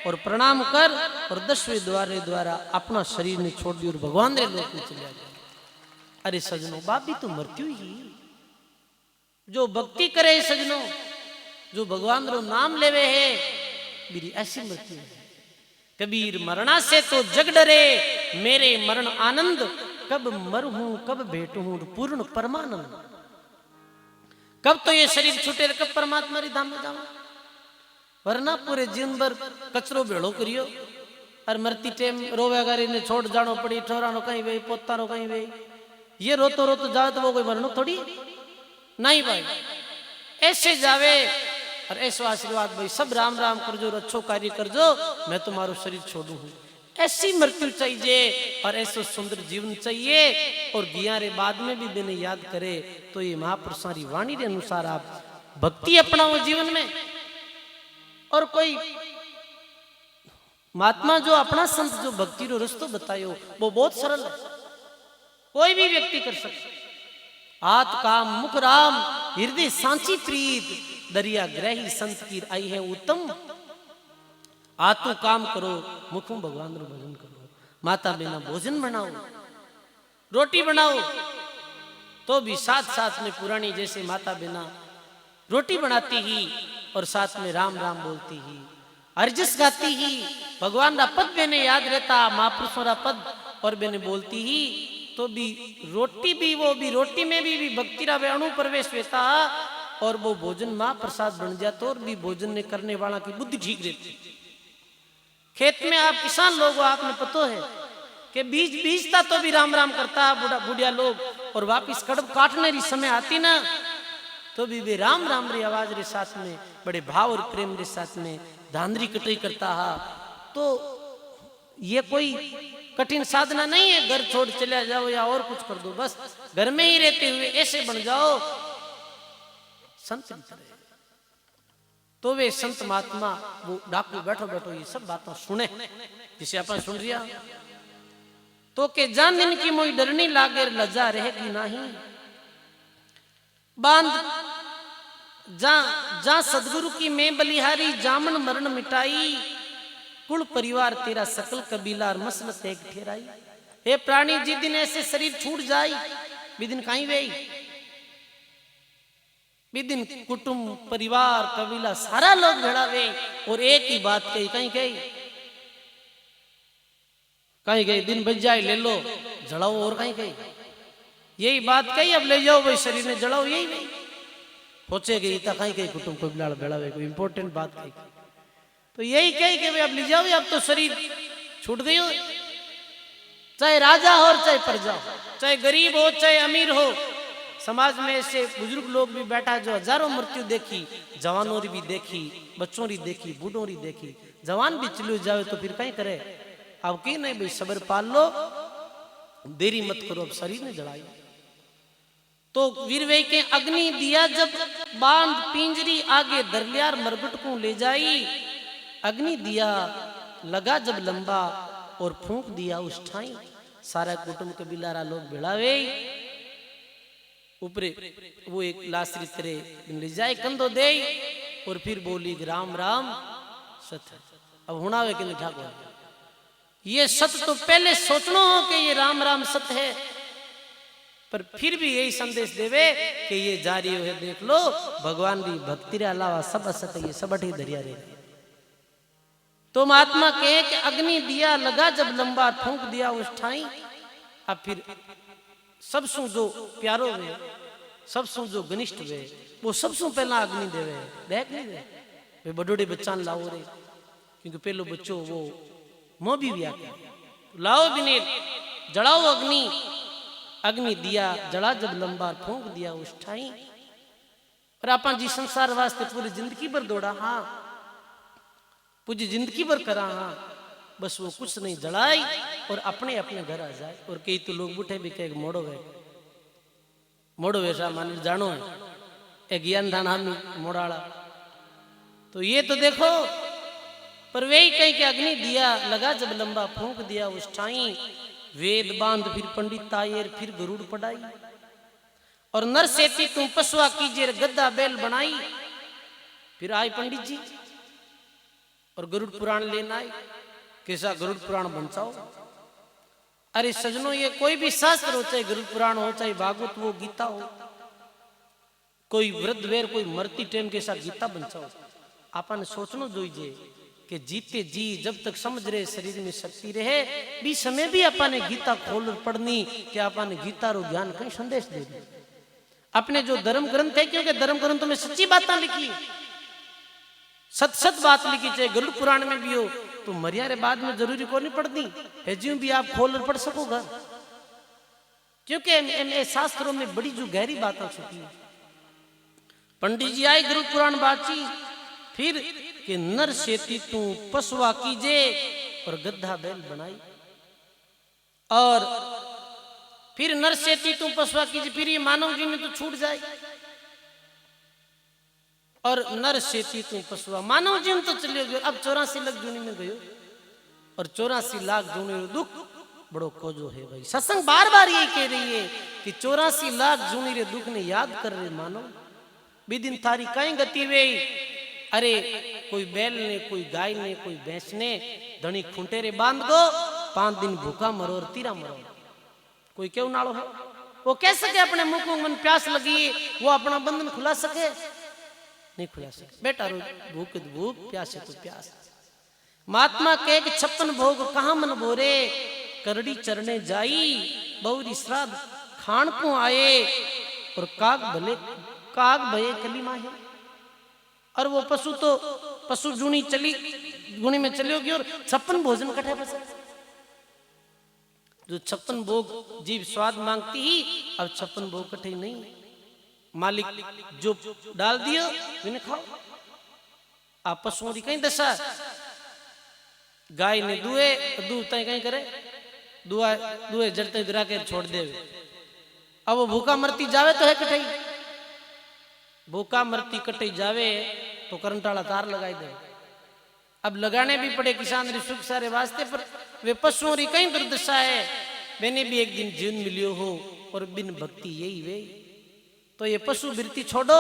और प्रणाम कर और 10वें द्वार रे द्वारा अपना शरीर ने छोड़ दी और भगवान रे लोक में चले गए। अरे सजनों, बाप भी तो मृत्यु ही, जो भक्ति करे सजनों, जो भगवान रो नाम लेवे है, मेरी ऐसी मृत्यु है। कबीर मरना से तो जग डरे, मेरे मरण आनंद, कब मरहूं कब भेटूं पूर्ण परमानंद। कब तो ये शरीर छूटे, कब परमात्मा री धाम में जाऊं, वरना पूरे जीवन भर कचरो भेड़ो करियो और मरती टेम रोवेगारी ने छोड़ जानो पड़ी। ठोरानो कहीं वे, पोतानो कहीं वे, ये रोतो रोतो जावे तो वो कोई मरणो थोड़ी नहीं भाई। ऐसे जावे और ऐसा आशीर्वाद भाई सब राम राम कर जो, अच्छो कार्य कर जो, मैं तुम्हारो शरीर छोड़ू हूं। ऐसी मृत्यु चाहिए और ऐसा सुंदर जीवन चाहिए। और गिया रे बाद में भी मैंने याद करे तो ये महापुरुषों की वाणी के अनुसार आप भक्ति अपनाओ जीवन में। और कोई महात्मा जो अपना संत जो भक्ति रो रस्तो बतायो वो बहुत सरल है, कोई भी व्यक्ति कर सकता। हाथ काम मुख राम, हृदय सांची प्रीत, दरिया ग्रही संत की आई है उत्तम। हाथों काम करो, मुखों भगवान रो भजन करो, माता बिना भोजन बनाओ, रोटी बनाओ तो भी साथ साथ में पुरानी जैसे माता बिना रोटी बनाती ही और साथ में राम राम बोलती ही, अर्जस गाती ही, भगवान का पद बेने याद रहता, महापुरुषों का पद और बेने बोलती ही, तो भी रोटी भी वो भी रोटी में भी भक्ति रा अणु प्रवेश रहता और वो भोजन मां प्रसाद बन जाता और भी भोजन ने करने वाला की बुद्धि ठीक रहती। खेत में आप किसान लोग आपने पता है कि बीज बीजता तो भी राम राम करता बुढ़िया लोग, और वापिस कड़ब काटने की समय आती ना तो भी वे राम राम री आवाज रे साथ में बड़े भाव और प्रेम रे साथ में धांधरी कटाई करता हा। तो ये कोई कठिन साधना नहीं है, घर छोड़ चले जाओ या और कुछ कर दो, बस घर में ही रहते हुए ऐसे बन जाओ संत की तरह। तो वे संत महात्मा वो डाकू बैठो बैठो ये सब बातें सुने जिसे अपन सुन रिया तो के जान दिन की मोई डरनी लागे लजा रहेगी नहीं। बांध जा सदगुरु की मैं बलिहारी, जामन मरण मिटाई, कुल परिवार तेरा सकल कबीला और मसलत एक ठहराई। हे प्राणी, जिस दिन ऐसे शरीर छूट जाए भी दिन कहीं वे दिन कुटुंब परिवार कबीला सारा लोग भेड़ावे और एक ही बात कही, कहीं गई दिन बच जाए ले लो जलाओ, और कहीं यही बात कही, अब ले जाओ भाई शरीर ने जलाओ, यही नहीं सोचे गई कहीं कुटुंब कबीला भेड़ावे कोई इंपॉर्टेंट बात कही तो यही कही कि अब ले जाओ, अब तो शरीर छूट गई हो, चाहे राजा हो चाहे प्रजा हो, चाहे गरीब हो चाहे अमीर हो। समाज में ऐसे बुजुर्ग लोग भी बैठा जो हजारों मृत्यु देखी, जवानों भी देखी, बच्चों री देखी, बूढ़ों री देखी, जवान भी चलो जावे तो फिर कहीं करे। अब की नहीं भाई सबर पाल लो, देरी मत करो, अब शरीर ने जलाई। तो वीर वे के अग्नि दिया जब बांध पिंजरी, आगे दरलियार मरगट को ले जाई। अग्नि दिया लगा जब लंबा और फूंक दिया उस ठाई, सारा कुटुंब कबीलारा लोग भिड़ावे ऊपरे वो एक लाशरी तरह ले जाए कंधो दे और फिर बोली राम राम सत्य। अब हुणावे के ठाकुर ये सत्य तो पहले सोचना हो कि ये राम राम सत्य है, पर फिर भी यही संदेश देवे कि ये जारी है, देख लो भगवान की भक्ति रे अलावा सब असत है, ये सब अठी दरिया रे। तो महात्मा कहे कि अग्नि दिया लगा जब लंबा फूंक दिया उस ठाई। अब फिर सबसु जो प्यारो वे, सबसु जो घनिष्ठ वे, वो सबसु पहला अग्नि देवे, देख नहीं दे वे बड़ोड़े बच्चा लाओ रे, क्योंकि पहलो बच्चों वो मोह भी व्या लाओ बिने जड़ाओ अग्नि। अग्नि दिया जड़ा जब लंबा फूंक दिया उस ठाई। और आपा जी संसार वास्ते पूरी जिंदगी भर दौड़ा, हाँ पूरी जिंदगी भर करा, हाँ बस वो कुछ नहीं जड़ाई और अपने अपने घर आ जाए। और कई तो लोग बुठे भी कहे मोड़ो है, मोड़ो वैसा मान जानो है एक ज्ञान धान हम मोड़ाड़ा। तो ये तो देखो, पर वही कहीं के अग्नि दिया लगा जब लंबा फूंक दिया उस ठाई। वेद बांध फिर पंडित तायर फिर गरुड़ पढ़ाई। और नर सेती तुम पसुआ कीजिए गद्दा बैल बनाई। फिर आए पंडित जी और गरुड़ पुराण लेना आए, कैसा गरुड़ पुराण बंचाओ। अरे सजनों, ये कोई भी शास्त्र हो, चाहे गरुड़ पुराण हो चाहे भागवत हो गीता हो, कोई वृद्ध वेर कोई मरती टेम के साथ गीता बंचाओ। आपने सोचना जोईजे कि जीते जी जब तक समझ रहे शरीर में शक्ति रहे भी समय भी आपने गीता खोल पढ़नी कि आपने गीता रो ज्ञान कहीं संदेश दे दी। अपने जो धर्म ग्रंथ है, क्योंकि धर्म ग्रंथों में सच्ची बातें लिखी, सत सत बात लिखी, चाहे गरुड़ पुराण में भी हो तो मर्यारे बाद में जरूरी को नहीं पढ़नी है, ज्यों भी आप खोल पढ़ सकोगा, क्योंकि शास्त्रों में बड़ी जो गहरी बातें छुपी है। पंडित जी आए गरुड़ पुराण बाची, फिर कि नर सेती तू पसुआ कीजे और गद्दा बैल बनाई। और फिर नर सेती तू पसुआ कीजे, फिर ये मानव जी में तो छूट जाए। और नर सेती तू पसुआ, मानव जी में तो चले गयो, अब 84 लाख जूनी में गयो। और 84 लाख जूनी रो दुख बड़ो कोजो है भाई। सत्संग बार बार यही कह रही है कि 84 लाख जूनी रे दुख ने याद कर रहे मानव, बिदिन थारी कहीं गति वे। अरे कोई बैल ने कोई गाय ने कोई भैंस ने धनी खूंटे रे बांध गो, 5 दिन भूखा मरो और तीरा मरो, कोई क्यों नालो है? वो कह सके अपने मुंह को मन प्यास लगी वो अपना बंधन खुला सके? नहीं खुला सके बेटा, रो भूख भूख प्यास है तो प्यास। महात्मा कहे कि 56 भोग कहाँ मन भोरे, करड़ी चरने जाई बहुरी श्राद्ध खान को आए। और काग भये कली माहे। और वो पशु तो पशु जूनी चली गुणी में चली होगी और 56 भोजन कटे बस। जो 56 भोग जीव स्वाद मांगती ही, अब 56 भोग कटे नहीं, मालिक जो डाल दियो उन्हें खाओ। आप पशुओं की कहीं दशा, गाय ने दुए दूध तय कहीं करे, दुए जड़ते गिरा के छोड़ दे। अब वो भूखा मरती जावे तो है कटाई, भूखा मरती कटे जावे तो करंट वाला तार लगाई दे। अब लगाने भी पड़े किसान री सुख सारे वास्ते, पर वे पशुओं री कहीं दुर्दशा है। मैंने भी एक दिन जीवन मिलियो हो और बिन भक्ति यही वे। तो ये पशु वृत्ति छोड़ो,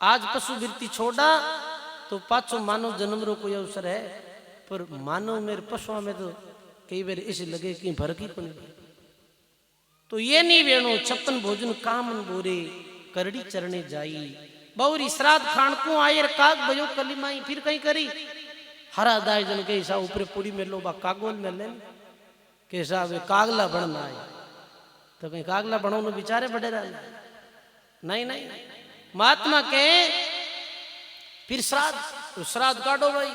आज पशु वृत्ति छोड़ा तो पाछो मानव जन्म रो कोई अवसर है। पर मानव मेरे पशुओं में तो कई बार ऐसे लगे कि फर्क ही नहीं। तो ये नहीं वेणो 56 भोजन कामन बोरे, करड़ी चरने जाई बहुरी श्राद्ध खान को आयर काग भयो कलिमाई। फिर कहीं करी हरा दाय जन के हिसाब ऊपर पूरी में लो बा कागोल में ले के हिसाब कागला बनना है, तो कहीं कागला बनो न बेचारे बड़े रहा। नहीं नहीं, महात्मा के फिर श्राद्ध, तो श्राद्ध काटो भाई।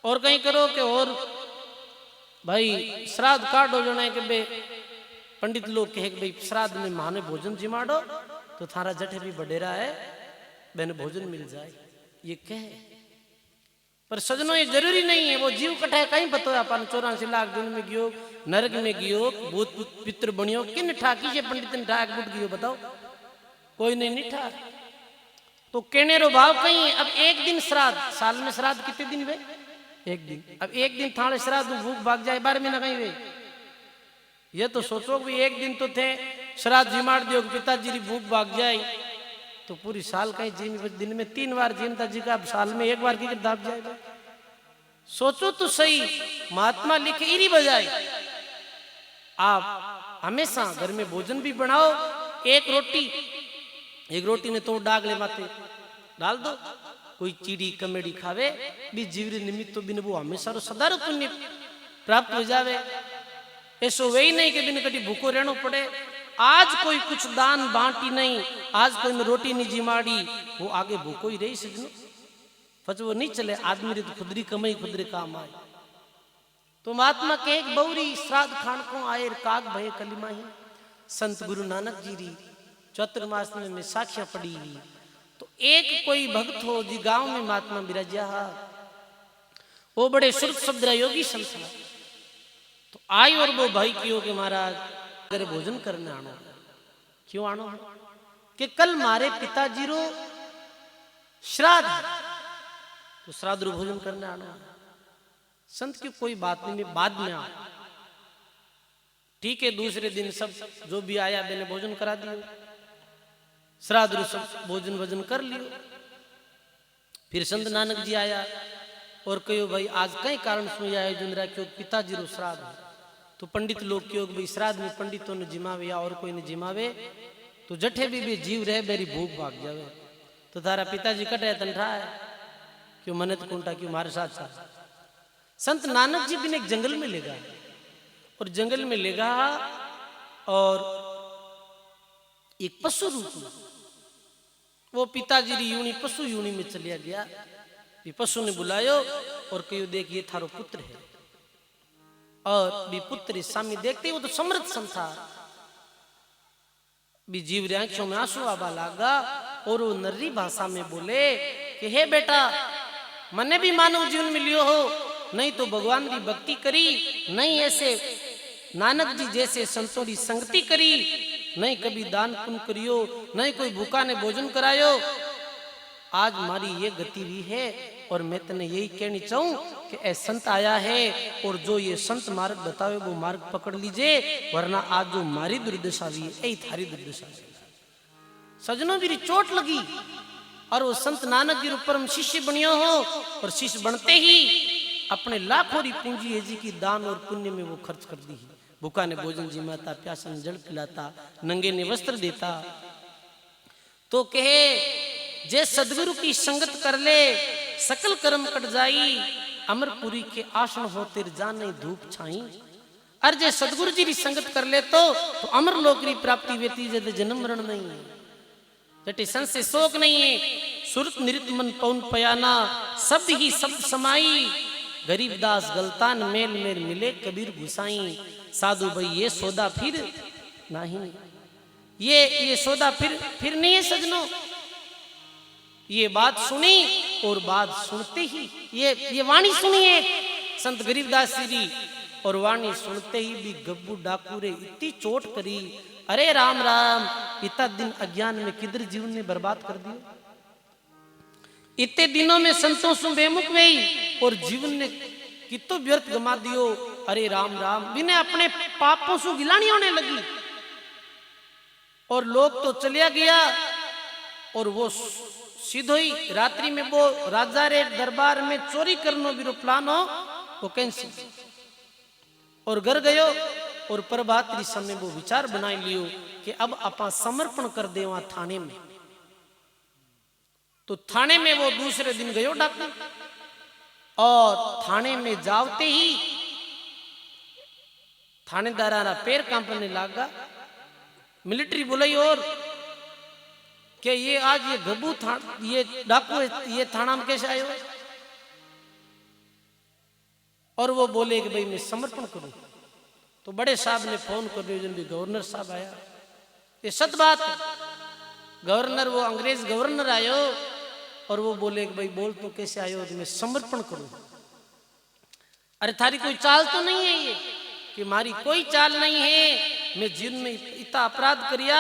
और कहीं करो कि और भाई श्राद्ध काटो जो नहीं कि बे पंडित लोग कहे भाई श्राद्ध में माने भोजन जिमाड़ो तो थारा जठे भी बडेरा है, मैंने भोजन मिल जाए, ये कहे। पर सजनों ये जरूरी नहीं है, वो जीव कटा कहीं पता है। अपन 84 लाख जून में गियो, नरक में गियो, भूत पितृ बनियो, किन ठाकी से पंडित ने ठाक बुट गियो बताओ? कोई नहीं ठाक। तो कहने रो भाव कहीं। अब एक दिन श्राद्ध, साल में श्राद्ध कितने दिन वे? एक दिन। अब एक दिन थाने श्राद्ध भूख भाग जाए 12 महीना कहीं वे। ये तो सोचो भी एक दिन तो थे श्राद्ध जिमाड़ दियो, पिताजी की भूख भाग जाए तो पूरी साल कहीं दिन में 3 बार जीनता जी का साल में 1 बार की दाब जाएगा। सोचो तो सही, महात्मा लिखे इरी बजाय आप हमेशा घर में भोजन भी बनाओ, एक रोटी ने तो डागले माथे डाल दो, कोई चीड़ी कमेड़ी खावे भी जीवरे निमित्त तो बिन वो हमेशा रो सदा रो पुण्य प्राप्त हो जावे। ऐसो वे ही नहीं कि बिन कभी भूखो रहना पड़े। आज कोई कुछ दान बांटी नहीं, आज कोई में रोटी नहीं जिमाड़ी, वो आगे भूखो ही रही सजनो, फच वो नहीं चले। आदमी रे तो खुदरी कमाई खुदरे काम आए। तो महात्मा के एक बौरी श्राद्ध खान को आए काग भय कलिमाही। संत गुरु नानक जी री चतुर्मास में साखियां पड़ी हुई। तो एक कोई भक्त हो जी गांव में महात्मा विराजा, वो बड़े शुद्ध शब्द योगी संत। तो आई और वो भाई क्यों के महाराज अगर भोजन करने आनो, क्यों आनो कि कल मारे पिताजी रो श्राद्ध, तो श्राद्ध रो भोजन करने आनो। संत की कोई बात नहीं, मैं बाद में आओ। ठीक है, दूसरे दिन सब जो भी आया मैंने भोजन करा दिया, श्राद्ध रो सब भोजन भोजन कर लियो। फिर संत नानक जी आया और कहो भाई आज कई कारण से आयोजन रखो, पिताजी रो श्राद्ध। तो पंडित लोग क्यों भाई श्राद्ध में पंडितों ने जिमावे या और कोई ने जिमावे, तो जठे भी जीव रहे मेरी भूख भाग जावे। तो तारा पिताजी कटे तंठा है क्यों मने तो कुंटा क्यों मारे साथ साथ। संत नानक जी भी एक जंगल में ले गए, और जंगल में ले गया और एक पशु रूप में वो पिताजी री यूनी पशु यूनी में चलिया गया। पशु ने बुलायो और कहो देख ये थारो पुत्र है। और भी पुत्र सामने देखते वो तो समृद्ध संसार भी जीव रे आंखों में आंसू आवा लागा। और वो नर्री भाषा में बोले कि हे बेटा मने भी मानव जीवन में लियो हो, नहीं तो भगवान की भक्ति करी, नहीं ऐसे नानक जी जैसे संतों की संगति करी, नहीं कभी दान पुण्य करियो, नहीं कोई भूखा ने भोजन करायो। आज हमारी ये गति भी है और मैं तने यही कहनी चाहूं कि ऐ संत आया है और जो ये संत मार्ग बतावे वो मार्ग पकड़ लीजिए, वरना आज जो हमारी दुर्दशा भी है यही थारी दुर्दशा है। सजनों भी चोट लगी और वो संत नानक जी परम शिष्य बनियो हो, और शिष्य बनते ही अपने लाखों री पूंजी है जी की दान और पुण्य में वो खर्च कर दी। भूखा ने भोजन जिमाता, प्यासा ने जल पिलाता, नंगे ने वस्त्र देता। तो कहे जे सदगुरु की संगत कर ले सकल कर्म कट जाई, अमरपुरी के आसन हो तेर जाने धूप छाई। अरे जे सदगुरु जी की संगत कर ले तो अमर लोक की प्राप्ति वेती, जद जन्म मरण नहीं है, जटे संसे शोक नहीं है। सुरत नृत मन पौन पयाना, शब्द ही शब्द समाई। गरीबदास गलतान मेल मेल मिले कबीर घुसाई। साधु भाई ये सौदा फिर नहीं, ये सौदा फिर नहीं है सजनों। ये बात सुनी और बात सुनते ही ये वाणी सुनिए संत गरीबदास जी, और वाणी सुनते ही भी गब्बू डाकू रे इतनी चोट करी। अरे राम राम, इतना दिन अज्ञान में किधर जीवन ने बर्बाद कर दिया। इतने दिनों में संतों से बेमुख गई और जीवन ने कितो व्यर्थ गमा दियो। अरे राम राम, बिने अपने पापों से गिलानी होने लगी। और लोग तो चलिया गया और वो सीधो ही रात्रि में वो राजा रे दरबार में चोरी करनो भी प्लान हो वो कैंसिल, और घर गयो और प्रभातरी समय वो विचार बनाई लियो कि अब अपा समर्पण कर दे वहां थाने में। तो थाने में वो दूसरे दिन गयो डाकू, और थाने में जावते ही थानेदारा पैर कांपने लगा। मिलिट्री बुलाई और कि ये आज ये गब्बू ये डाकू ये थाना में कैसे आयो। और वो बोले कि भाई मैं समर्पण करूं। तो बड़े साहब ने फोन कर दिया, जल्दी गवर्नर साहब आया। ये सच बात, गवर्नर वो अंग्रेज गवर्नर आयो और वो बोले कि भाई बोल तो कैसे आयो, तो मैं समर्पण करूं। अरे थारी कोई चाल तो नहीं है ये, कि मारी कोई चाल नहीं है। मैं जीवन में इतना अपराध करिया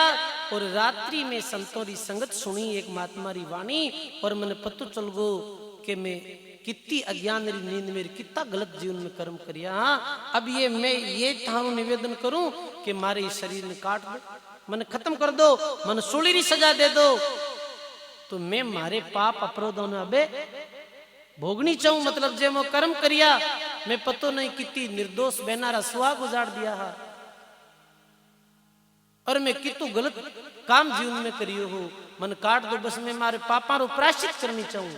और रात्रि में संतों की संगत सुनी एक महात्मा री वाणी, और मैंने पतो चल गो कि मैं कितनी अज्ञान री नींद मेरी कितना गलत जीवन में कर्म करिया। अब ये मैं ये थारू निवेदन करूं कि मारे इस शरीर में काट दो, मैंने खत्म कर दो, मैंने सूली री सजा दे दो। तो मैं मारे पाप अपराधों ने अबे भोगनी चाहूं मतलब जे मो कर्म करिया मैं पतो नहीं कितनी निर्दोष बेनारा सुहाग उजाड़ दिया है और मैं कितु गलत काम जीवन में करियो हो मन काट दो बस मैं मारे पापा रो प्रायश्चित करनी चाहूं।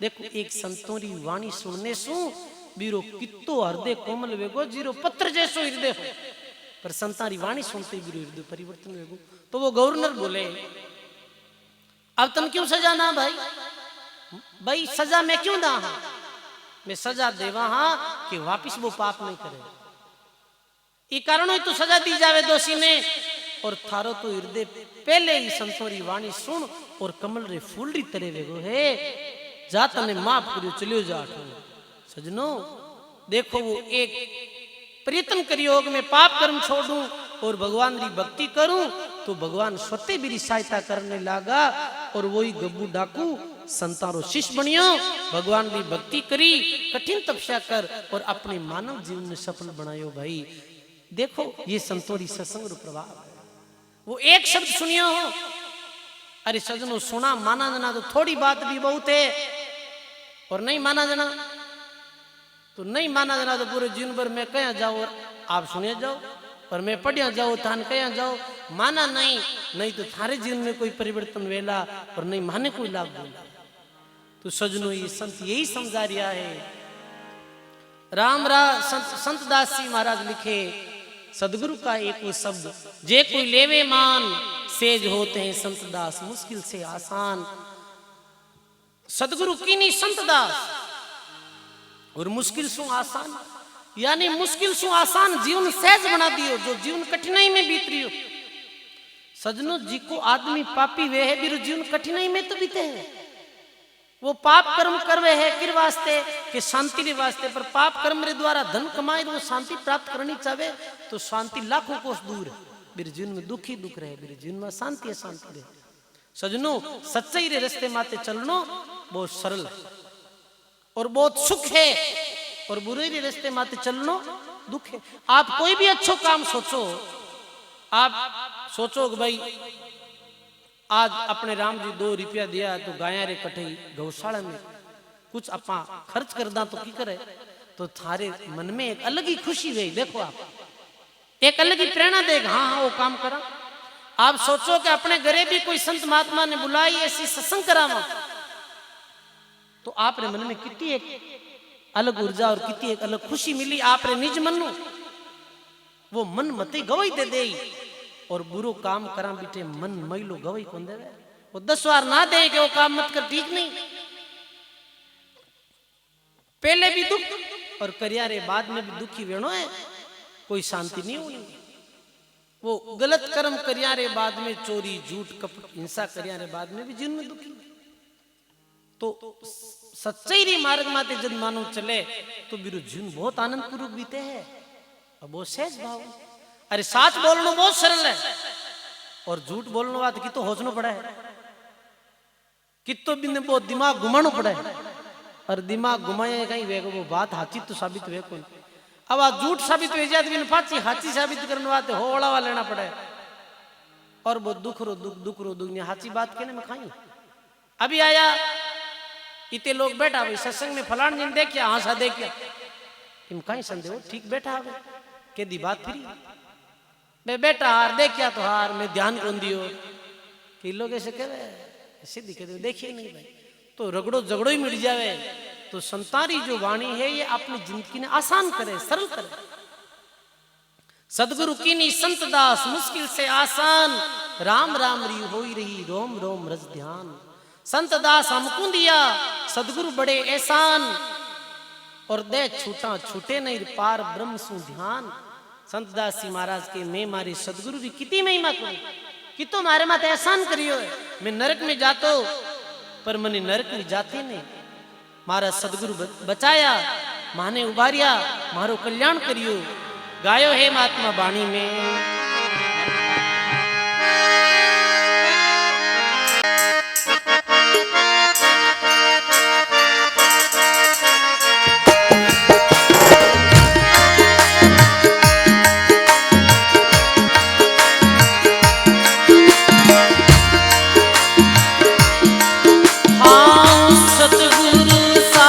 देखो एक संतोरी वाणी सुनने सु बीरो कितो हृदय कोमल वेगो जीरो पत्र जैसो हृदय हो पर संतारी वाणी सुनते बीरो हृदय परिवर्तन वेगो। तो वो गवर्नर बोले अब तुम क्यों सजा ना भाई भाई सजा मैं क्यों ना हा मैं सजा देवा हाँ कि वापिस वो पाप नहीं करे ये कारण ही तो सजा दी जावे दोषी ने और थारो तो हृदय पहले ही संतोरी वाणी सुन और कमल रे फूलरी तरे वेगो है जा तने माफ करियो चलियो जा सजनो। देखो वो एक प्रयत्न करियो कि मैं पाप कर्म छोड़ूं और भगवान की भक्ति करूं तो भगवान स्वतः मेरी सहायता करने लगा और वही गब्बू डाकू संतारो शिष्य बनियो भगवान की भक्ति करी कठिन तपस्या कर और अपने मानव जीवन में सफल बनायो। भाई देखो ये संतोरी सत्संग प्रभाव है। वो एक शब्द सुनियो हो अरे सजनो सुना माना जना तो थोड़ी बात भी बहुत है और नहीं माना जना तो नहीं माना जना तो पूरे जीवन भर मैं कहीं जाओ और आप सुने जाओ और मैं पढ़िया जाओ थान कहीं जाओ माना नहीं नहीं तो थारे जीवन में कोई परिवर्तन वेला और नहीं माने कोई लाभ दूंगा। तो सजनो ये संत यही समझा रिया है। संत दास जी महाराज लिखे सदगुरु का एक वो शब्द जे कोई लेवे मान सेज होते हैं संत दास मुश्किल से आसान। सदगुरु की नहीं संत दास और मुश्किल सु आसान यानी मुश्किल सु आसान जीवन सहज बना दियो जो जीवन कठिनाई में बीत रही हो। सजनो जी को आदमी पापी वे है बिरु जीवन कठिनाई में तो बीते है वो पाप कर्म करवे है किर वास्ते कि शांति रे वास्ते पर पाप कर्म रे द्वारा धन कमाए वो शांति प्राप्त करनी चाहे तो शांति लाखों कोस दूर है मेरे जीवन में दुख ही दुख रहे मेरे जीवन में शांति है शांति रहे। सजनो सच्चाई रे रास्ते माते चलनो बहुत सरल है और बहुत सुख है और बुरे रे रास्ते माते चलनो दुख है। आप कोई भी अच्छो काम सोचो आप सोचो कि भाई आज अपने राम जी 2 रुपया दिया तो गाया रे कटे गौशाला में कुछ अपा खर्च कर दा तो की करे तो थारे मन में एक अलग ही खुशी हुई। देखो आप एक अलग ही प्रेरणा देगा हाँ हाँ वो काम करा। आप सोचो कि अपने घरे भी कोई संत महात्मा ने बुलाई ऐसी सत्संग करावा तो आपरे मन में कितनी एक अलग ऊर्जा और कितनी एक अलग खुशी मिली आपरे निज मन नु वो मन मते गवाई दे दे और बुरो काम करा बिटे मन मैलो गवाई कौन देवे वो 10 बार ना दे कि वो काम मत कर ठीक नहीं पहले भी दुख और करिया रे बाद में भी दुखी वेणो है कोई शांति नहीं होनी। वो गलत कर्म करिया रे बाद में चोरी झूठ कपट हिंसा करिया रे बाद में भी जीवन में दुखी। तो सच्चाई री मार्ग माते जब मानो चले तो बिरु जीवन बहुत आनंद पूर्वक बीते है और बहुत सहज भाव। अरे सच बोलना बहुत सरल है और झूठ बोलने बात की तो होचनो पड़ा है कि तो बिन बहुत दिमाग घुमानो पड़ा है और दिमाग घुमाए कहीं वेगो वो बात हाची तो साबित वे कोई अब आ झूठ साबित हो जाती बिन पाची हाची साबित करने वाते हो ओलावा लेना पड़ा है और वो दुख रो दुख ने हाची बात कहने में खाई। अभी आया इतने लोग बैठा भाई सत्संग में फलान जिन देखिया हाँ सा देखिया तुम कहीं संदेह ठीक बैठा है के दी बात फिरी मैं बेटा हार देखिया तो हार मैं ध्यान कौन दियो कि लोग ऐसे कह रहे सीधी कहते देखिए नहीं भाई तो रगड़ो झगड़ो ही मिट जावे। तो संतारी जो वाणी है ये अपनी जिंदगी ने आसान करे सरल करे। सदगुरु की नी संत दास मुश्किल से आसान राम राम री होई रही रोम रोम रस ध्यान। संत दास हमको दिया सदगुरु बड़े एहसान और दे छूटा छूटे नहीं पार ब्रह्म सु ध्यान। संत दास जी महाराज के मैं मारे सदगुरु की कितनी महिमा करूं कि तो मारे माते एहसान करियो है मैं नरक में जातो पर मने नरक में जाते नहीं मारा सदगुरु बचाया माने उबारिया मारो कल्याण करियो। गायो है महात्मा बाणी में सतगुरु सा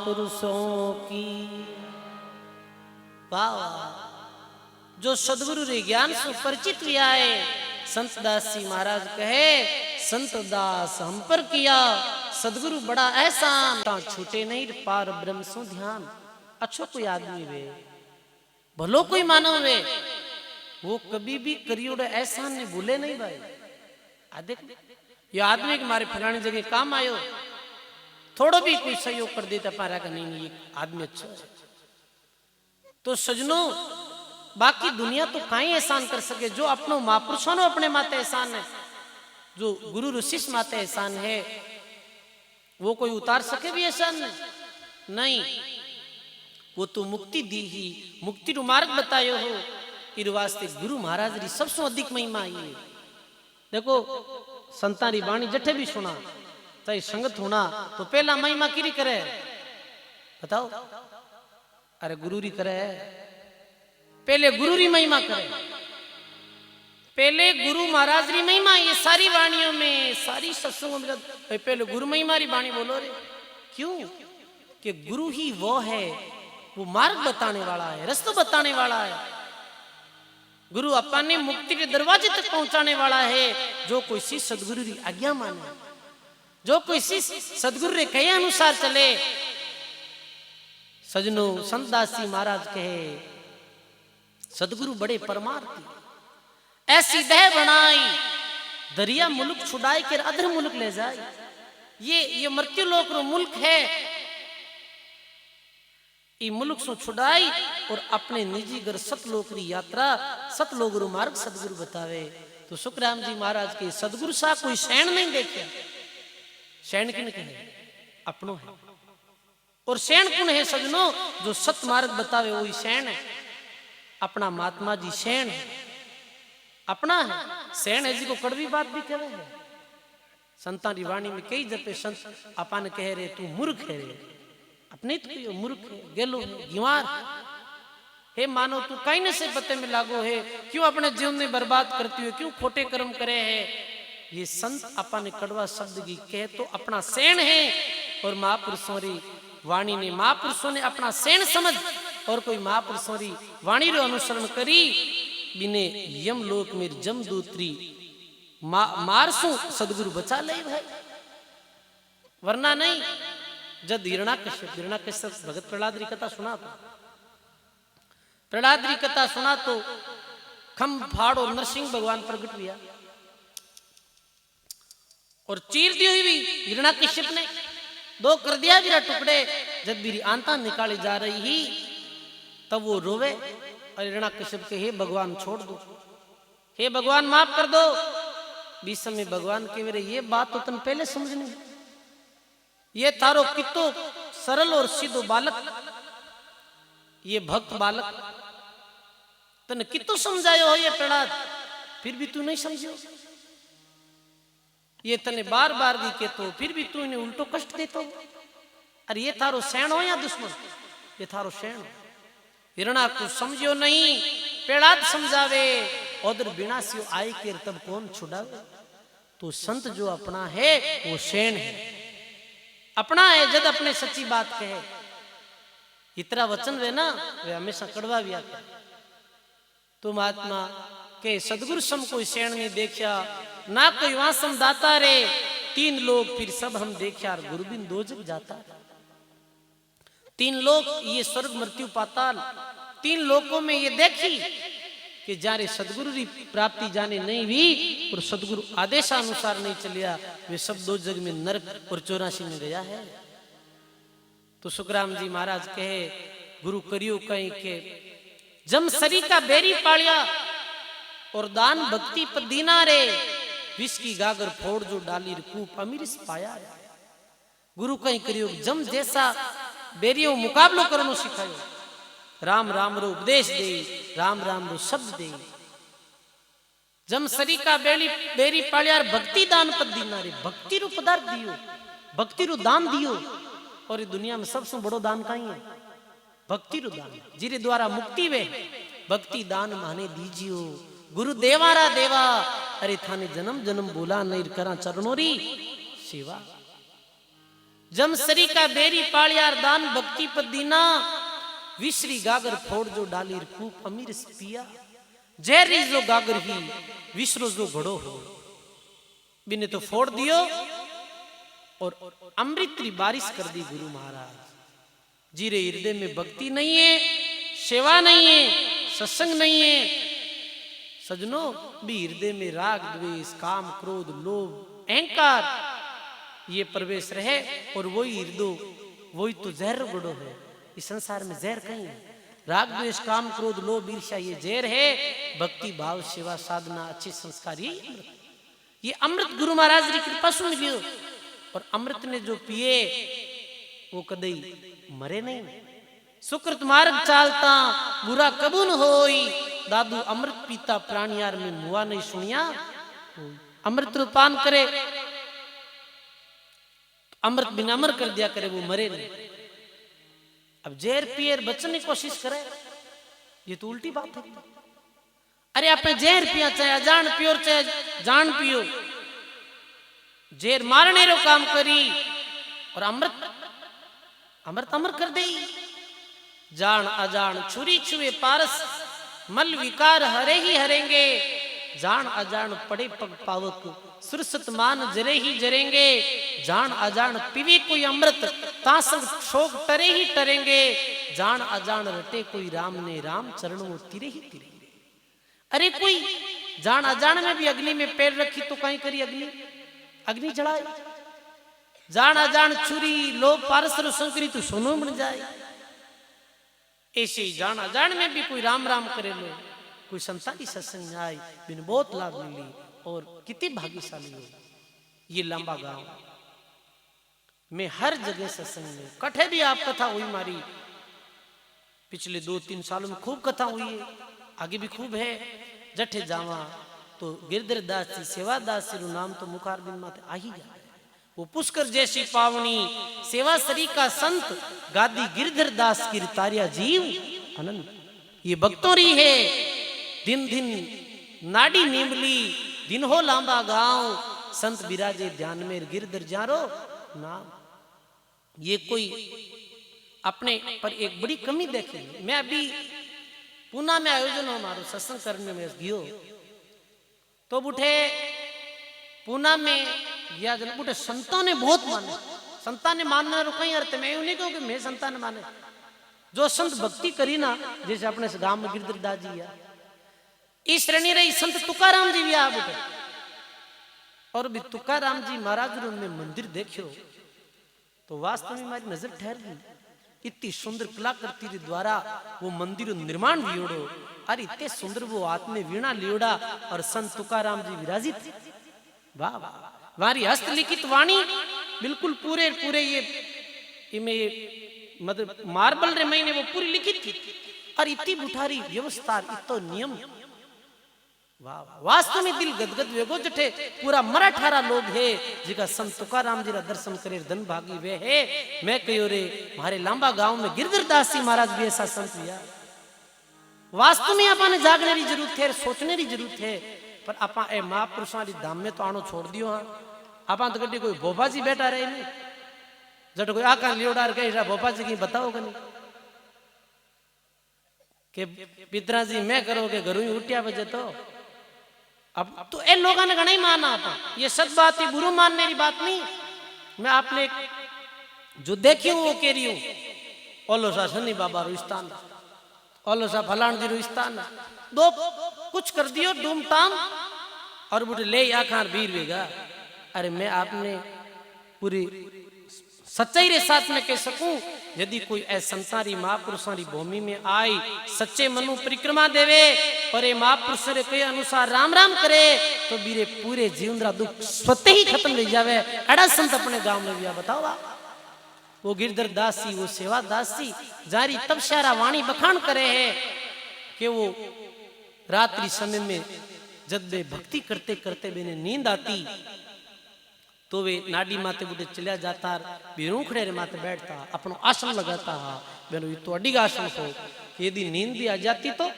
महापुरुषों की। वाह वाह। जो सदगुरु रे ज्ञान से परिचित हुआ है, संत दास जी महाराज कहे संत दास हम पर किया सदगुरु बड़ा एहसान, छूटे नहीं पार ब्रह्म सो ध्यान। अच्छो कोई आदमी वे, भलो कोई मानव वे, वो कभी भी करियोड़ एहसान ने भूले नहीं भाई। देख ये आदमी के मारे फलानी जगह काम आयो, थोड़ा भी कोई सहयोग कर देता पारा का नहीं ये आदमी अच्छा है। तो सजनों बाकी दुनिया तो काई एहसान कर सके, जो अपनो महापुरुषों ने अपने माते एहसान है, जो गुरु ऋषि माते एहसान है, वो कोई उतार सके भी एहसान नहीं। वो तो मुक्ति दी ही, मुक्ति रू मार्ग बतायो हो, इर वास्ते गुरु महाराज री सबसे अधिक महिमा आई है। देखो संतारी बाणी जठे भी सुना चाहे संगत होना तो पहला महिमा किरी करे बताओ? अरे गुरु री करे, पहले गुरु री महिमा करे, पहले गुरु महाराज री महिमा। ये सारी वाणियों में सारी सत्संगों में पहले गुरु महिमा री बाणी बोलो रे। क्यों? कि गुरु ही वो है, वो मार्ग बताने वाला है, रास्ता बताने वाला है। गुरु अपन ने मुक्ति के दरवाजे तक पहुंचाने वाला है। जो कोई शिष्य सदगुरु री आज्ञा माने, जो कोई शिष्य सदगुरु रे कहे अनुसार चले। सजनों संत दास जी महाराज कहे सदगुरु बड़े परमार्थी, ऐसी देह बनाई दरिया मुल्क छुड़ाई के अधर मुल्क ले जाए। ये मृत्यु लोक रो मुल्क है, ये मुल्क सो छुड़ाई और अपने निजी घर सतलोक री यात्रा सतलोक रो मार्ग सदगुरु बतावे। तो सुखराम जी महाराज के सदगुरु सा कोई शैन नहीं देखा। शैन किन कहे? अपनो है। और शैन कौन है सजनों? जो सत मार्ग बतावे वही शैन है। अपना महात्मा जी शैन है, अपना है शैन है जी को कड़वी बात भी कहे है। संता री वाणी में कई जपे संत अपन कह रहे तू मूर्ख है रे, अपने तो मूर्ख है, गेलो है, गिवार हे, मानो तू कहीं न से पते में लागो है, क्यों अपने जीवन में बर्बाद करती हो, क्यों खोटे कर्म करे है। ये संत अपन कड़वा शब्द की कहे तो अपना शैन है। और महापुरुषों री वाणी ने, महापुरुषों ने अपना शैन समझ और कोई महापुरुषों री वाणी रो अनुसरण करी बिने यम लोक में जमदूतरी मारसू सदगुरु बचा ले भाई, वरना नहीं। जब हिरण्यकश्यप भगत प्रहलाद री कथा सुना तो, प्रहलाद री कथा सुना तो खम फाड़ और नरसिंह भगवान प्रकट हुआ और चीर दी हुई भी हिरण्यकश्यप ने दो कर दिया मेरा टुकड़े। जब मेरी आंता निकाली जा रही ही तब वो रोवे और हिरण्यकश्यप के हे भगवान छोड़ दो, हे भगवान माफ कर दो। बीच समय भगवान के मेरे ये बात तो तुम पहले समझनी, ये थारो कितो सरल और सीधो बालक, ये भक्त बालक तने कितो समझायो हो ये प्रहलाद, फिर भी तू नहीं समझो। ये तने बार बार दी के तो फिर भी तू इन्हें उल्टो कष्ट देतो। अरे ये थारो सैन हो या दुश्मन? ये थारो सैन हो। हिरणा को समझियो नहीं, प्रहलाद समझावे उधर बिना सियो आए के तब कौन छुड़ावे। तो संत जो अपना है वो सैन है, अपना है। जब अपने सच्ची बात कहे इतना वचन वे ना वे हमेशा कड़वा भी आता। तो महात्मा के सदगुरु सम कोई सैन नहीं देखा, ना कोई वासम दाता रे। तीन लोग फिर सब हम देखा, गुरुबिन दो जग जाता। तीन लोग ये स्वर्ग मृत्यु पाताल, तीन लोकों में ये देखी कि जारे सदगुरु की प्राप्ति जाने नहीं हुई और सदगुरु आदेशानुसार नहीं चलिया, वे सब दो जग में नरक और 84 में गया है। तो सुखराम जी महाराज कहे गुरु करियो कहीं के जम सरी का बेरी पालिया और दान भक्ति पर दीना रे, विष की गागर फोड़ जो डाली कूप अमीरिस पाया। गुरु कहीं करियो जम जैसा बेरियो मुकाबलो करनो सिखायो, राम राम रो उपदेश दे, राम राम रो शब्द दे। जम सरी का बेरी पालियार भक्ति दान पद दीना रे, भक्ति रू पदार्थ दियो, भक्ति रू दान दियो। और ये दुनिया में सबसे बड़ो दान कहीं है? भक्ति रू दान, जिरे द्वारा मुक्ति वे भक्ति दान माने दीजियो। गुरु देवारा देवा, अरे थाने जन्म जन्म बोला नहीं करा चरणोरी सेवा। जमसरी का बेरी पालियार दान भक्ति पर दीना विश्री गागर फोड़ जो डाली कूप अमीर पिया जहरी जो गागर ही विश्रो जो घड़ो हो बिने तो फोड़ दियो और अमृत की बारिश कर दी गुरु महाराज। जीरे हृदय में भक्ति नहीं है, सेवा नहीं है, सत्संग नहीं है, सजनों भी हृदय में राग द्वेष काम क्रोध लोभ अहंकार ये प्रवेश रहे और वही हृदय वही तो जहर गुड़ो है। इस संसार में जहर कहीं है, राग द्वेष काम क्रोध लोभ ईर्ष्या ये जहर है। भक्ति भाव सेवा साधना अच्छे संस्कार ये अमृत गुरु महाराज की कृपा से मिलियो। और अमृत ने जो पिए वो कदई मरे नहीं। सुकृत मार्ग चालता बुरा कबून होई दादू अमृत पीता प्राणियार में मुआ नहीं सुनिया। अमृत पान करे अमृत बिना अमर कर दिया करे वो मरे नहीं। अब जहर पिए बचने की कोशिश करे ये तो उल्टी बात है। अरे आपने जहर पिया चाहे अजान पियो चाहे जान पियो जहर मारने रो काम करी और अमृत अमृत अमर कर दे। जान अजान छुरी छुए पारस मल विकार हरे ही हरेंगे। जान अजान पड़े पग पावक सुरसत मान जरे ही जरेंगे। जान अजान पीवे कोई अमृत तासंग शोक टरे ही टरेंगे। जान अजान रटे कोई राम ने राम चरणों तिरे ही तिरेंगे। अरे कोई जान अजान में भी अग्नि में पैर रखी तो कहीं करी अग्नि अग्नि जलाए। जान अजान छुरी लोभ पारस संकरी तो सोनो बन जाए। ऐसे ही जान अजान में भी कोई राम राम करे लो कोई संसारी सत्संग आए बिन बहुत लाभ मिली और कितनी भाग्यशाली हो। ये लंबा गांव में हर जगह सत्संग में कठे भी आप कथा हुई मारी पिछले 2-3 सालों में खूब कथा हुई है आगे भी खूब है। जठे जावा तो गिरधर दास जी सेवा दास जी नाम तो मुखार बिन माते आ ही जाए। वो पुष्कर जैसी पावनी सेवा सरी का संत गादी गिरधर दास की तारिया जीव आनंद। ये भक्तों री है दिन दिन नाडी नीमली दिन हो लांबा गांव संत बिराजे ध्यान में गिरधर जारो नाम। ये कोई अपने पर एक बड़ी कमी देखी। मैं अभी पूना में आयोजन हो मारो सत्संग करने में गयो तो बुठे पूना में या जन बुठे संतों ने बहुत माने। संता ने मानना रो कहीं अर्थ मैं नहीं कहूँ कि मैं संता ने माने जो संत भक्ति करी ना जैसे अपने गांव में गिरधर दास जी या इस श्रेणी रही संत तुकाराम जी भी आ बुठे और भी तुकाराम जी महाराज ने मंदिर देखियो तो वास्तव में हमारी नजर ठहर गई। इतनी सुंदर कलाकृति के द्वारा वो मंदिर निर्माण लियोड़ो। अरे इतने सुंदर वो हाथ में वीणा लियोड़ा और संत तुकाराम जी विराजित। वाह वाह हमारी हस्तलिखित वाणी बिल्कुल पूरे पूरे ये मतलब मार्बल रे महीने वो पूरी लिखित थी और इतनी बुठारी व्यवस्था इतो नियम। वाह वास्तव में दिल गदगद वेगो जठे पूरा मराठारा लोग है जिका संत तुकाराम जी रा दर्शन करे धन भागी वे है। मैं कहो रे हमारे लांबा गांव में गिरधर दास जी महाराज भी ऐसा संत हुआ। वास्तव में आपने जागने की जरूरत है सोचने की जरूरत है। पर आप महापुरुषों की धाम में तो आनो छोड़ दियो। हाँ आप तो कभी कोई भोपा जी बैठा रहे नहीं जट कोई आका लियोडार कह भोपा जी की बताओगे नहीं कि पितरा जी मैं करोगे घरों ही उठिया बजे तो अब तो इन लोगों ने घना ही माना। आप ये सच बात है बुरू मानने की बात नहीं। मैं आपने जो देखी हूं वो कह रही हूं। ओलो सा शनि बाबा रुस्तान ओलो सा फलान जी रुस्तान दो कुछ कर दियो डूम टाम और बुढ़े ले आखार बीर वेगा। अरे मैं आपने पूरी सच्चाई रे साथ में कह सकूं यदि कोई संसारी महापुरुषों की भूमि में आई सच्चे मनु परिक्रमा देवे और ये महापुरुष रे कहे अनुसार राम राम करे तो बीरे पूरे जीवन रा दुख स्वतः ही खत्म हो जावे। अड़ा संत अपने गांव में भी बताओ वो गिरधर दास जी वो सेवा दास जी जारी तब सारा वाणी बखान करे है कि वो रात्रि समय में जब वे भक्ति करते करते बेने नींद आती तो वे नाडी माते बुढ़े चलिया जाता बेरूखड़े रे माते बैठता अपनो आसन लगाता बेनो ये तो अडिग आसन हो। यदि नींद भी आ जाती तो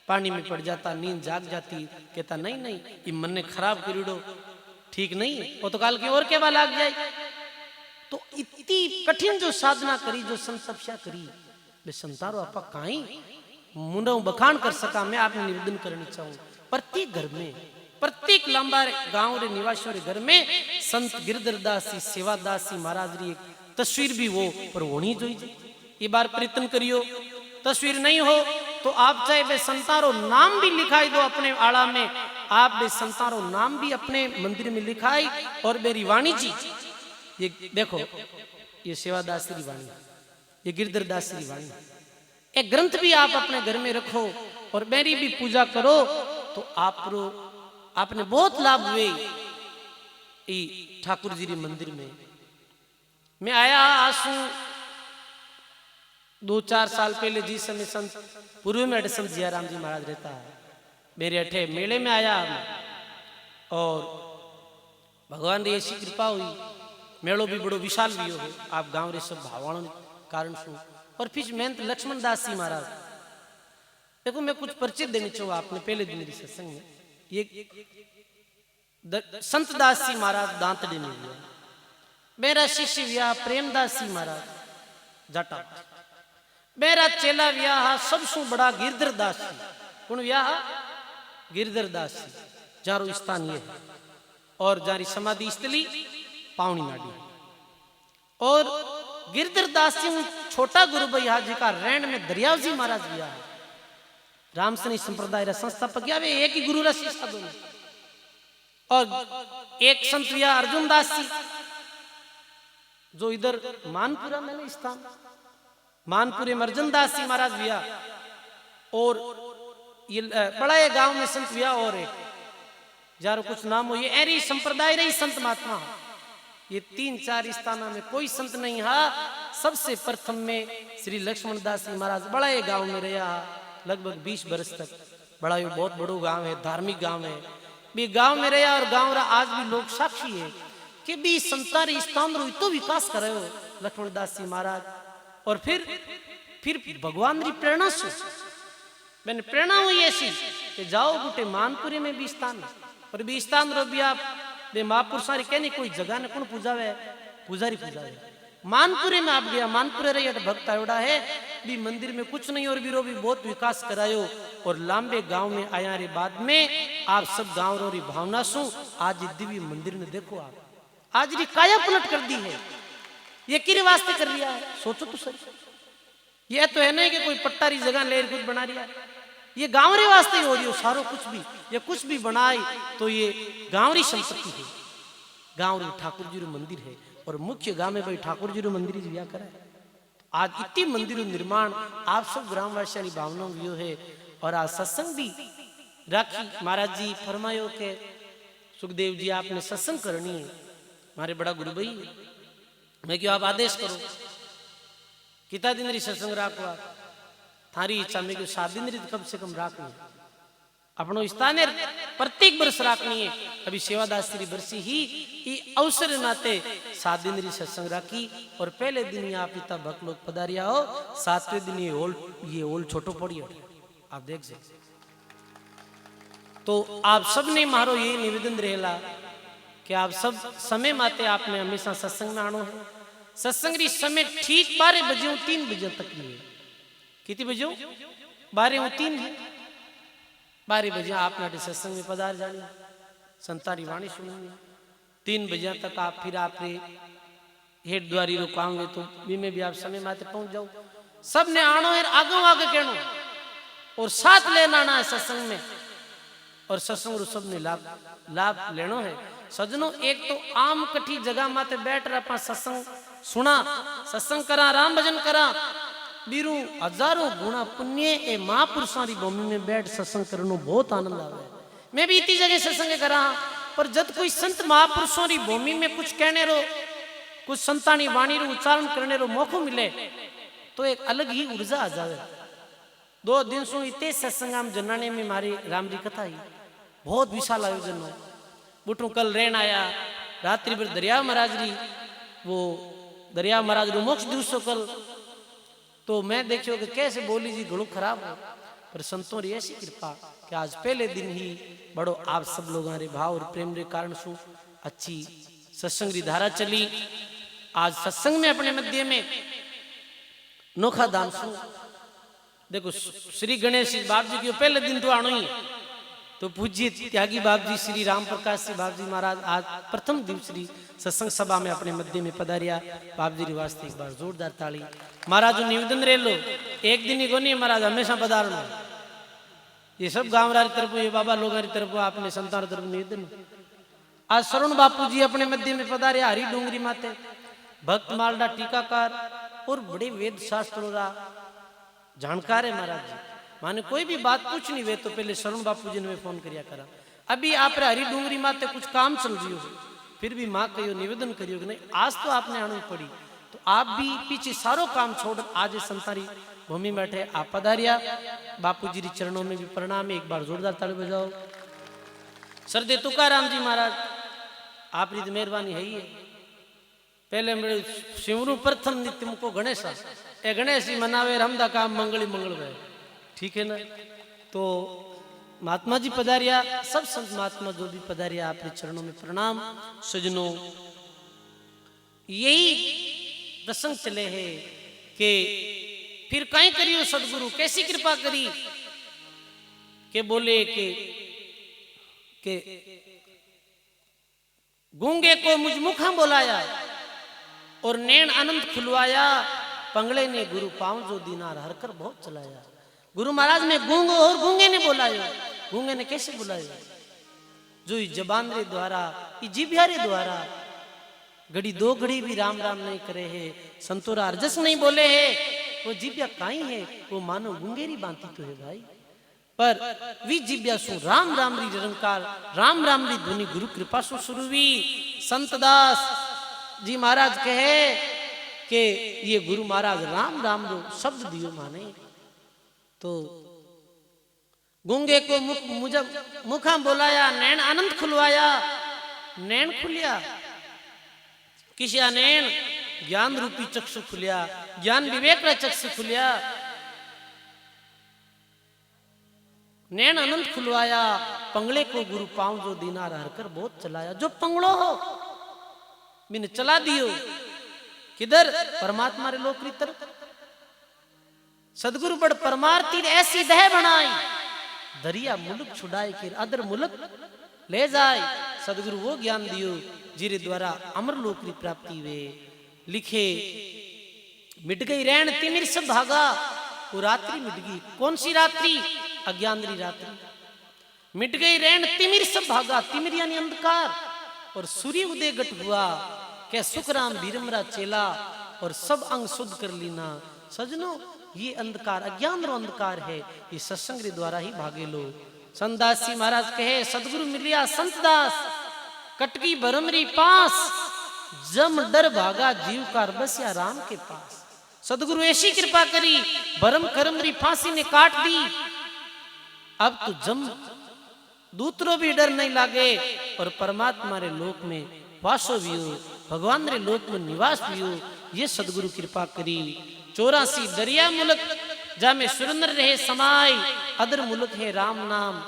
पानी में पड़ जाता नींद जाग जाती। कहता नहीं नहीं ये मन ने खराब करीडो ठीक नहीं वो तो काल की और केवा लाग जाए। तो इतनी कठिन जो साधना करी, जो संत तपस्या करी, वे संतारो आपा काई मुंडों बखान कर सका। मैं आपने निवेदन करनी चाहूँ, प्रत्येक घर में, प्रत्येक लंबा गांव रे निवासियों रे घर में संत गिरधरदास जी, सेवादास जी महाराज री एक तस्वीर भी हो पर होनी चाहिए। ये बार प्रयत्न करियो, तस्वीर नहीं हो तो आप चाहे वे संतारो नाम भी लिखाई दो अपने आड़ा में, आप वे संतारो नाम भी अपने मंदिर में लिखाई। और मेरी वाणी जी, ये देखो, ये सेवादास की वाणी, ये गिरधरदास की वाणी, एक ग्रंथ भी आप अपने घर में रखो और मेरी भी पूजा करो तो आपने बहुत लाभ हुए। ठाकुर जी रे मंदिर में मैं आया आसू 2-4 साल पहले, जिस समय संत पूर्व में संत जियाराम जी महाराज रहता है, मेरे अठे मेले में आया और भगवान री ऐसी कृपा हुई, मेलो भी बड़ो विशाल भी हो। आप गांव रे सब भावण कारण सु और फिर मेहनत लक्ष्मण दास जी महाराज, देखो मैं कुछ परिचय देने चाहूँ आपने पहले दिन मेरी सत्संग में। ये संत दास जी महाराज दांतड़ी में हुआ, मेरा शिष्य व्याह प्रेमदास जी महाराज जाटा, मेरा चेला व्याह सबसे बड़ा गिरधरदास जी। कौन व्याह? गिरधरदास जी, जारो स्थान ये है और जारी समाधि स्थली पावनी नाडी। और गिरधरदास जी छोटा गुरु भैया जी का रैंड में दरियाव जी महाराज व्याह है, रामसनी संप्रदाय रा संस्थापक, या वे एक ही गुरु रा शिष्य दोनों। और एक संत व्याह अर्जुन दास जी, जो इधर मानपुरा में स्थान, मानपुरे में अर्जुन दास जी महाराज व्याह। और ये बड़ा ये गांव में संत व्याह और एक जारो कुछ नाम हो, ये ऐरी संप्रदाय रही संत महात्मा। ये 3-4 स्थानों में कोई संत नहीं है। सबसे प्रथम में श्री लक्ष्मण दास जी महाराज बड़ा ये गांव में रहा लगभग 20 वर्ष तक। बड़ा ये बहुत बड़ो गांव है, धार्मिक गांव है, भी गांव में रहा और गांव रा आज भी लोग साक्षी है कि भी संतारी स्थान रो इतो विकास करे हो लक्ष्मण दास जी महाराज। और फिर भगवान री प्रेरणा से मैंने प्रेरणा हुई ऐसी कि जाओ गुटे मानपुरी में भी स्थान, और भी स्थान रो भी आप बे महापुरुषा री कहने कोई जगह ने कौन पूजावे, पुजारी पूजावे। मानपुरे में आप गया, मानपुरे रही भक्त एवड़ा है भी मंदिर में कुछ नहीं और वीरो भी बहुत विकास करायो। और लांबे गांव में आया रे बाद में आप सब गांव रो री भावना सु आज दिव्य मंदिर ने देखो, आप आज री काया पलट कर दी है। ये किरे वास्ते कर लिया है, सोचो तो सही। ये तो है नहीं कि कोई पट्टारी जगह ले कुछ बना रिया है, ये गांव रे वास्ते ही हो रही हो सारो कुछ भी। ये कुछ भी बनाए तो ये गांव री संपत्ति है, गांव री ठाकुर जी रो मंदिर है। और मुख्य गांव में भाई ठाकुर जी रो मंदिर जिया करे। आज इतनी मंदिर निर्माण आप सब ग्रामवासियों की भावना भी है। और आज सत्संग भी राखी महाराज जी फरमायो के सुखदेव जी आपने सत्संग करनी है, हमारे बड़ा गुरु भाई मैं क्यों आप आदेश करो कितना दिन री सत्संग राखो, आप थारी इच्छा में क्यों 7 दिन री कम से कम राखनी है। अपनो स्थान प्रत्येक वर्ष राखनी है। अभी सेवादास श्री वर्षी ही अवसर नाते 7 दिन री सत्संग राखी। और पहले दिन यहाँ पिता भक्त लोग पधारिया हो, 7वें दिन ये ओल छोटो पड़ियो, आप देख सकते। तो आप सब ने मारो ये निवेदन रहेला कि आप सब समय माते आपने हमेशा सत्संग में आनो है। सत्संग री समय ठीक 12 बजे 3 बजे तक नहीं है। कितनी बजे? 12:03 है। 12 बजे आपने सत्संग में पधार जानी, संतारी वाणी सुननी। 3 बजे तक आप फिर आपने हेड द्वारी रुकाओगे तो भी में भी आप समय माते पहुंच जाओ। सब ने आनो है, आगे आगे कहनो और साथ लेना ना है सत्संग में। और सत्संग रो सब ने लाभ लेनो है। सजनो एक तो आम कठी जगह माते बैठ रहा अपना सत्संग सुना, सत्संग करा, राम भजन करा, बीरू हजारों गुना पुण्य ए महापुरुषों की भूमि में बैठ सत्संग करने बहुत आनंद आवे। मैं भी इतनी जगह सत्संग करा, पर जब कोई संत महापुरुषों की भूमि में कुछ कहने रो, कुछ संतानी वाणी रो उच्चारण करने रो मौको मिले तो एक अलग ही ऊर्जा आ जावे। 2 दिन सु इतने सत्संग जनाने में मारी राम जी कथा ही बहुत विशाल आयोजन हो। बुटू कल रेन आया, रात्रि भर दरिया महाराज री वो दरिया महाराज रो मोक्ष दिवसो कल। तो मैं देखियो कि कैसे बोली जी घड़ो खराब हो, पर संतों री ऐसी कृपा कि आज पहले दिन ही बड़ो आप सब लोगों रे भाव और प्रेम रे कारण सु अच्छी सत्संग री धारा चली। आज सत्संग में अपने मध्य में नोखा धाम सु देखो श्री गणेश बाप जी के पहले दिन तो आनो ही तो पूज्य त्यागी बाप जी श्री राम प्रकाश जी बाप जी महाराज आज प्रथम दिन श्री सत्संग सभा में अपने मध्य में पधारिया। बाप जी वास्ते एक बार जोरदार ताली। महाराज जो निवेदन रे लो एक दिन ही को नहीं महाराज हमेशा पधारना। ये सब गांव वाली तरफ ये बाबा लोग तरफ आपने संतान तरफ निवेदन। आज शरण बापू जी अपने मध्य में पधारे हरी डूंगरी माते भक्त मालडा टीकाकार और बड़े वेद शास्त्रों का जानकार है महाराज जी। माने कोई भी बात कुछ नहीं वे तो पहले शरण बापू जी ने फोन करिया करा। अभी आप हरी डूंगरी माते कुछ काम चल रही हो फिर भी माँ कहो निवेदन करियो कि नहीं आज तो आपने आनी पड़ी तो आप भी पीछे सारो काम छोड़ आज संतारी भूमि में बैठे आप पधारिया। बापू जी चरणों में भी प्रणाम एक बार जोरदार ताली बजाओ। सरदे तुकाराम जी महाराज आप री मेहरबानी है ही है। पहले मेरे शिवरू प्रथम नित्य मुको गणेश ए गणेश जी मनावे रमदा काम मंगली मंगल गए ठीक है ना। तो महात्मा जी पधारिया सब संत महात्मा जो भी पधारिया आपके चरणों में प्रणाम। सजनों यही प्रसंग चले हैं कि फिर कहीं करियो सदगुरु कैसी कृपा करी के बोले के गूंगे को मुझ मुखा बुलाया और नैन आनंद खुलवाया पंगड़े ने गुरु पांव जो दीनार हरकर बहुत चलाया। गुरु महाराज ने गूंगो और गूंगे ने बुलाया। गूंगे ने कैसे बुलाया जो जबान रे द्वारा जिभ्या रे द्वारा घड़ी दो घड़ी भी राम राम नहीं करे है संतोरा अर्जस नहीं बोले है वो जिभ्या काई है वो मानो गूंगेरी बांती तो है भाई। पर वी जिभ्या सु राम राम री निरंकार राम राम री ध्वनि गुरु कृपा सु सुरवी। संतदास जी महाराज कहे कि ये गुरु महाराज राम राम रो शब्द दियो माने तो गूंगे को मुझे मुखा बुलाया नैन आनंद खुलवाया। नैन खुलिया किसिया नैन ज्ञान रूपी चक्षु खुलिया ज्ञान विवेक रा चक्षु खुलिया। नैन आनंद खुलवाया पंगले को गुरु पांव जो दीनार हरकर बहुत चलाया। जो पंगड़ो हो मैंने चला दियो किधर परमात्मा रे लोक री तरफ। सदगुरु बड़ परमार्थी ऐसी दह बनाई दरिया मुलक छुड़ाए के अदर मुलक ले जाए। सदगुरु वो ज्ञान दियो जिरे द्वारा अमर लोक की प्राप्ति वे लिखे। मिट गई रैन तिमिर सब भागा वो रात्रि मिट गई। कौन सी रात्रि अज्ञान री रात्रि। मिट गई रैन तिमिर सब भागा तिमिर यानी अंधकार और सूर्य उदय घट हुआ क्या सुखराम भीरमरा चेला और सब अंग शुद्ध कर लीना। सजनों ये अंधकार अज्ञान रो अंधकार है ये सत्संग रे द्वारा ही भागे लो। संतदास जी महाराज कहे सदगुरु मिलिया संतदास कटकी भरमरी पास जम डर भागा जीव कार बसिया राम के पास। सदगुरु ऐसी कृपा करी भरम करमरी फांसी ने काट दी। अब तो जम दूतरो भी डर नहीं लागे और परमात्मा रे लोक में वासो भी हो भगवान रे लोक में निवास भी हो। ये सदगुरु कृपा करी। 84 दरिया मुल्क जा में सुरेंद्र रहे समाय अदर मुल्क है राम नाम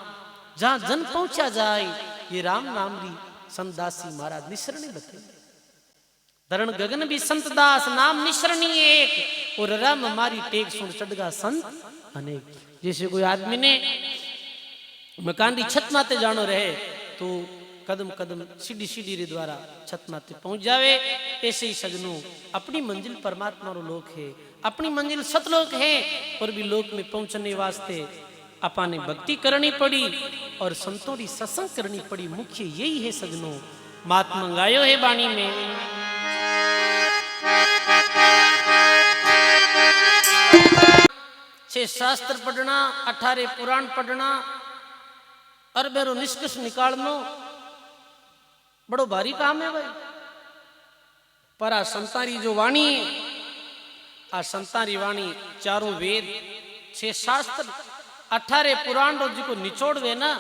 जहां जन पहुंचा जाए। ये राम नाम री संतदासी महाराज निसरणी बते धरण गगन भी संतदास नाम निसरणी एक और राम हमारी टेक सुन चढ़गा संत अनेक। जैसे कोई आदमी ने मकान की छत माते जानो रहे तो कदम कदम सीढ़ी सीढ़ी रे द्वारा छत माते पहुंच जावे। ऐसे ही सजनों अपनी मंजिल परमात्मा रो लोक है अपनी मंजिल सतलोक है और भी लोक में पहुंचने वास्ते अपा ने भक्ति करनी पड़ी और संतों की सत्संग करनी पड़ी। मुख्य यही है सजनों मात मंगायो है बाणी में। छह शास्त्र पढ़ना 18 पुराण पढ़ना और बेरो निष्कर्ष निकालना बड़ो भारी काम है भाई। पर आ संतारी जो वाणी आ संतारी वाणी चारों वेद 6 शास्त्र 18 पुराण रो जिको निचोड़ वे ना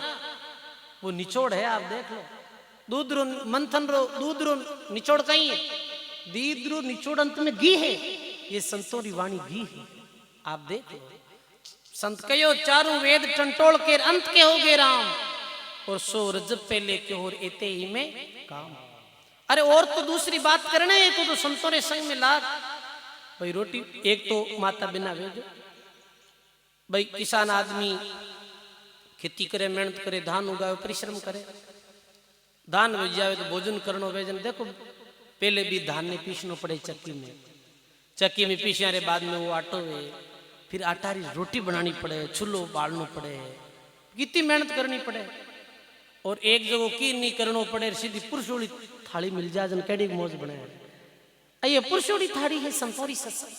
वो निचोड़ है। आप देख लो दूध रो मंथन रो दूध रो निचोड़ कहीं है दीद रो निचोड़ अंत में घी है। ये संतों की वाणी घी है। आप देख लो संत कहो चारों वेद टंटोड़ के अंत के हो गए राम और सो रजब पहले के और एते ही में काम। अरे और तो दूसरी बात करने तो संतों रे संग में लाग भाई रोटी एक तो माता बिना भेजो भाई किसान आदमी खेती करे मेहनत करे धान उगावे परिश्रम करे धान हो जावे तो भोजन करनो वेजन देखो पहले भी धान ने पीसनो पड़े चक्की में पीसने रे बाद में वो आटो है फिर आटा री रोटी बनानी पड़े चूल्हो बालनो पड़े कितनी मेहनत करनी पड़े और एक जगह की नहीं करनो पड़े सीधी पुरुषोड़ी थाली मिल जाए जन केड़ी मौज बने ये पुरुषोड़ी थाली है संतोरी सत्संग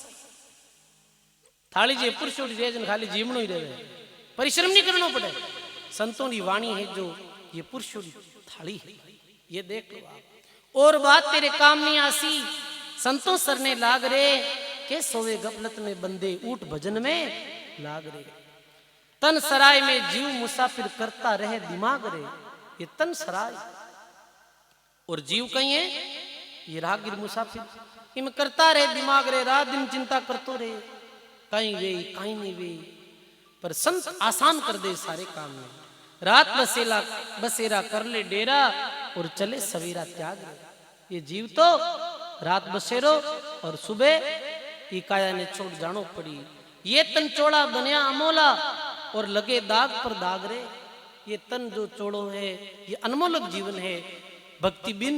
थाली जे पुरुषोड़ी रे जन खाली जीवनो ही रहे परिश्रम नहीं करना पड़े संतों की वाणी है जो ये पुरुषोड़ी थाली है ये देख लो आप और बात तेरे काम नहीं आसी संतों सरने लाग रे के सोवे गफलत में बंदे ऊट भजन में लाग रे तन सराय में जीव मुसाफिर करता रहे दिमाग रे ये तन सराय और जीव कहीं है ये राहगीर मुसाफिर इम करता रहे दिमाग रे रात दिन चिंता करतो रे कहीं वे कहीं नहीं वे पर संत आसान कर दे सारे काम में रात बसेरा कर ले डेरा और चले सवेरा त्याग रे ये जीव तो रात बसेरो और सुबह ई काया ने छोड़ जानो पड़ी ये तन चोड़ा बनिया अमोला और लगे दाग पर दाग रे ये तन जो चोड़ो है ये अनमोलक जीवन है भक्ति बिन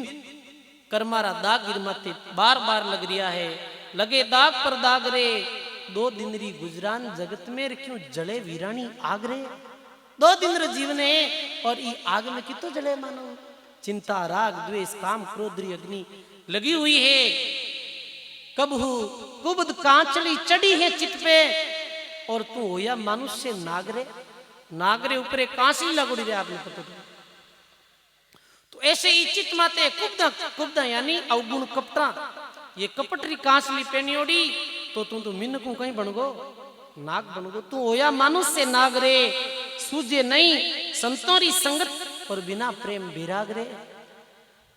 कर्मारा दाग गिरमाते बार बार लग रिया है लगे दाग पर दाग रे 2 दिन री गुजरान जगत में क्यों जले वीरानी आग रे 2 दिन रे जीवन है और ई आग में कितो जले मानो चिंता राग द्वेष काम क्रोध री अग्नि लगी हुई है कबहू कुबद कांचली चढ़ी है चित पे और तू होया मनुष्य नागरे ऊपर कांचली लगुड़ी रे आपने पता तो ऐसे ही चित माते कुबदा यानी अवगुण कपटा ये कपटरी कांचली पेनियोड़ी तो तू तो मिन को कहीं बनगो नाग बनगो तू होया मनुष्य नागरे सूझे नहीं संतों री संगत और बिना प्रेम विराग रे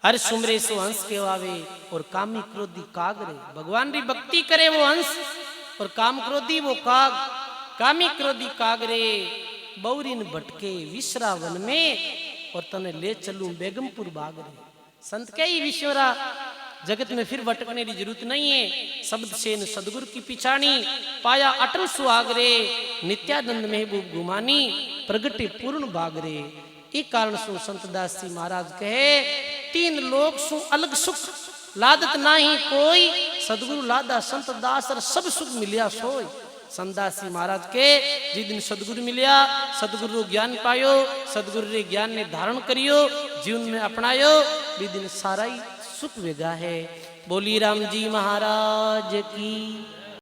हर सुमरे सो हंस के आवे और कामी क्रोधी काग रे भगवान री भक्ति करे वो हंस और काम क्रोधी वो काग कामी क्रोधी काग रे बौरीन भटके विश्रा वन में और तने ले चलूं बेगमपुर बाग रे संत के ही विश्वरा जगत में फिर भटकने की जरूरत नहीं है शब्द सेन सदगुरु की पिछानी पाया अटल सुहागरे नित्यानंद महबूब गुमानी प्रगटे पूर्ण बागरे एक कारण सु संत दास जी महाराज कहे 3 लोक सु अलग सुख लादत नाही कोई सदगुरु लादा संत दास और सब सुख मिलिया सोई संत दास जी महाराज के जिस दिन सदगुरु मिलिया सदगुरु ज्ञान पायो सदगुरु रे ज्ञान ने धारण करियो जीवन में अपनायो भी दिन सारा ही सुख वेगा है बोली राम जी महाराज की।